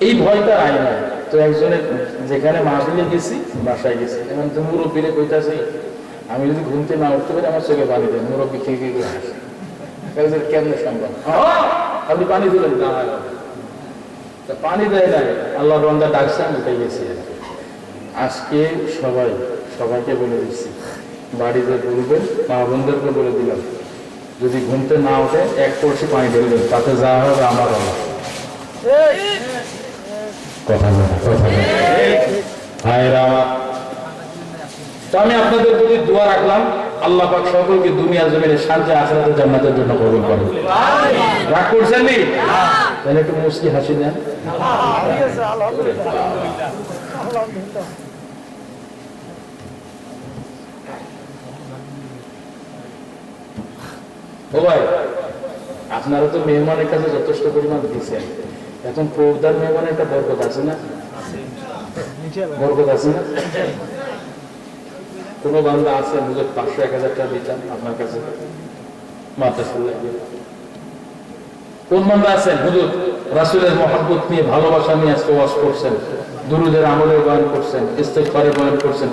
এই ভয়টা আয় না। তো একজনের যেখানে মাহফিলে গেছি, বাসায় গেছি, এখন তো মুরব্বীরে কইতাছি, আমি যদি ঘুমতে না উঠতে পারি আমার চোখে পানি দেয়। মুরব্বী খেয়ে খেয়ে হাসে, কেমন সম্ভব? আপনি পানি দিলেন না, পানি দেয় নাই। আল্লাহ বান্দা ডাকছে, আমি উঠে গেছি। আজকে সবাইকে বলে দিচ্ছি, বাড়িতে বলবেন, মা বোনদেরকে বলে দিলাম, যদি ঘুমতে না ওঠে 1 কলসি পানি ঢেলবেন, তাতে যা হবে আমার হবে। কথা ভাইরা আমার, তো আমি আপনাদের প্রতি দোয়া রাখলাম, আল্লাহ পাক সকলকে দুনিয়া জমিনে শান্তি, আখিরাতে জান্নাতের জন্য কবুল করেন। রাগ করছেন নি? তাহলে একটু মুস্কি হাসি দেন। ও ভাই, আপনারা তো মেহমানের কাছে যথেষ্ট পরিমাণ দিচ্ছেন, এখন প্রদার মেহমানের একটা বরকত আছে না? বরকত আছে না? কোন বান্দা আছে 500-1000 টাকা দিতাম আপনার কাছে? কোন বান্দা আছেন হুজুর রাসূলের মহব্বত নিয়ে ভালোবাসা নিয়ে আজকে ওয়াজ করছেন, দুরূদের আমলে বয়ান করছেন, ইস্তেগফারে বয়ান করছেন।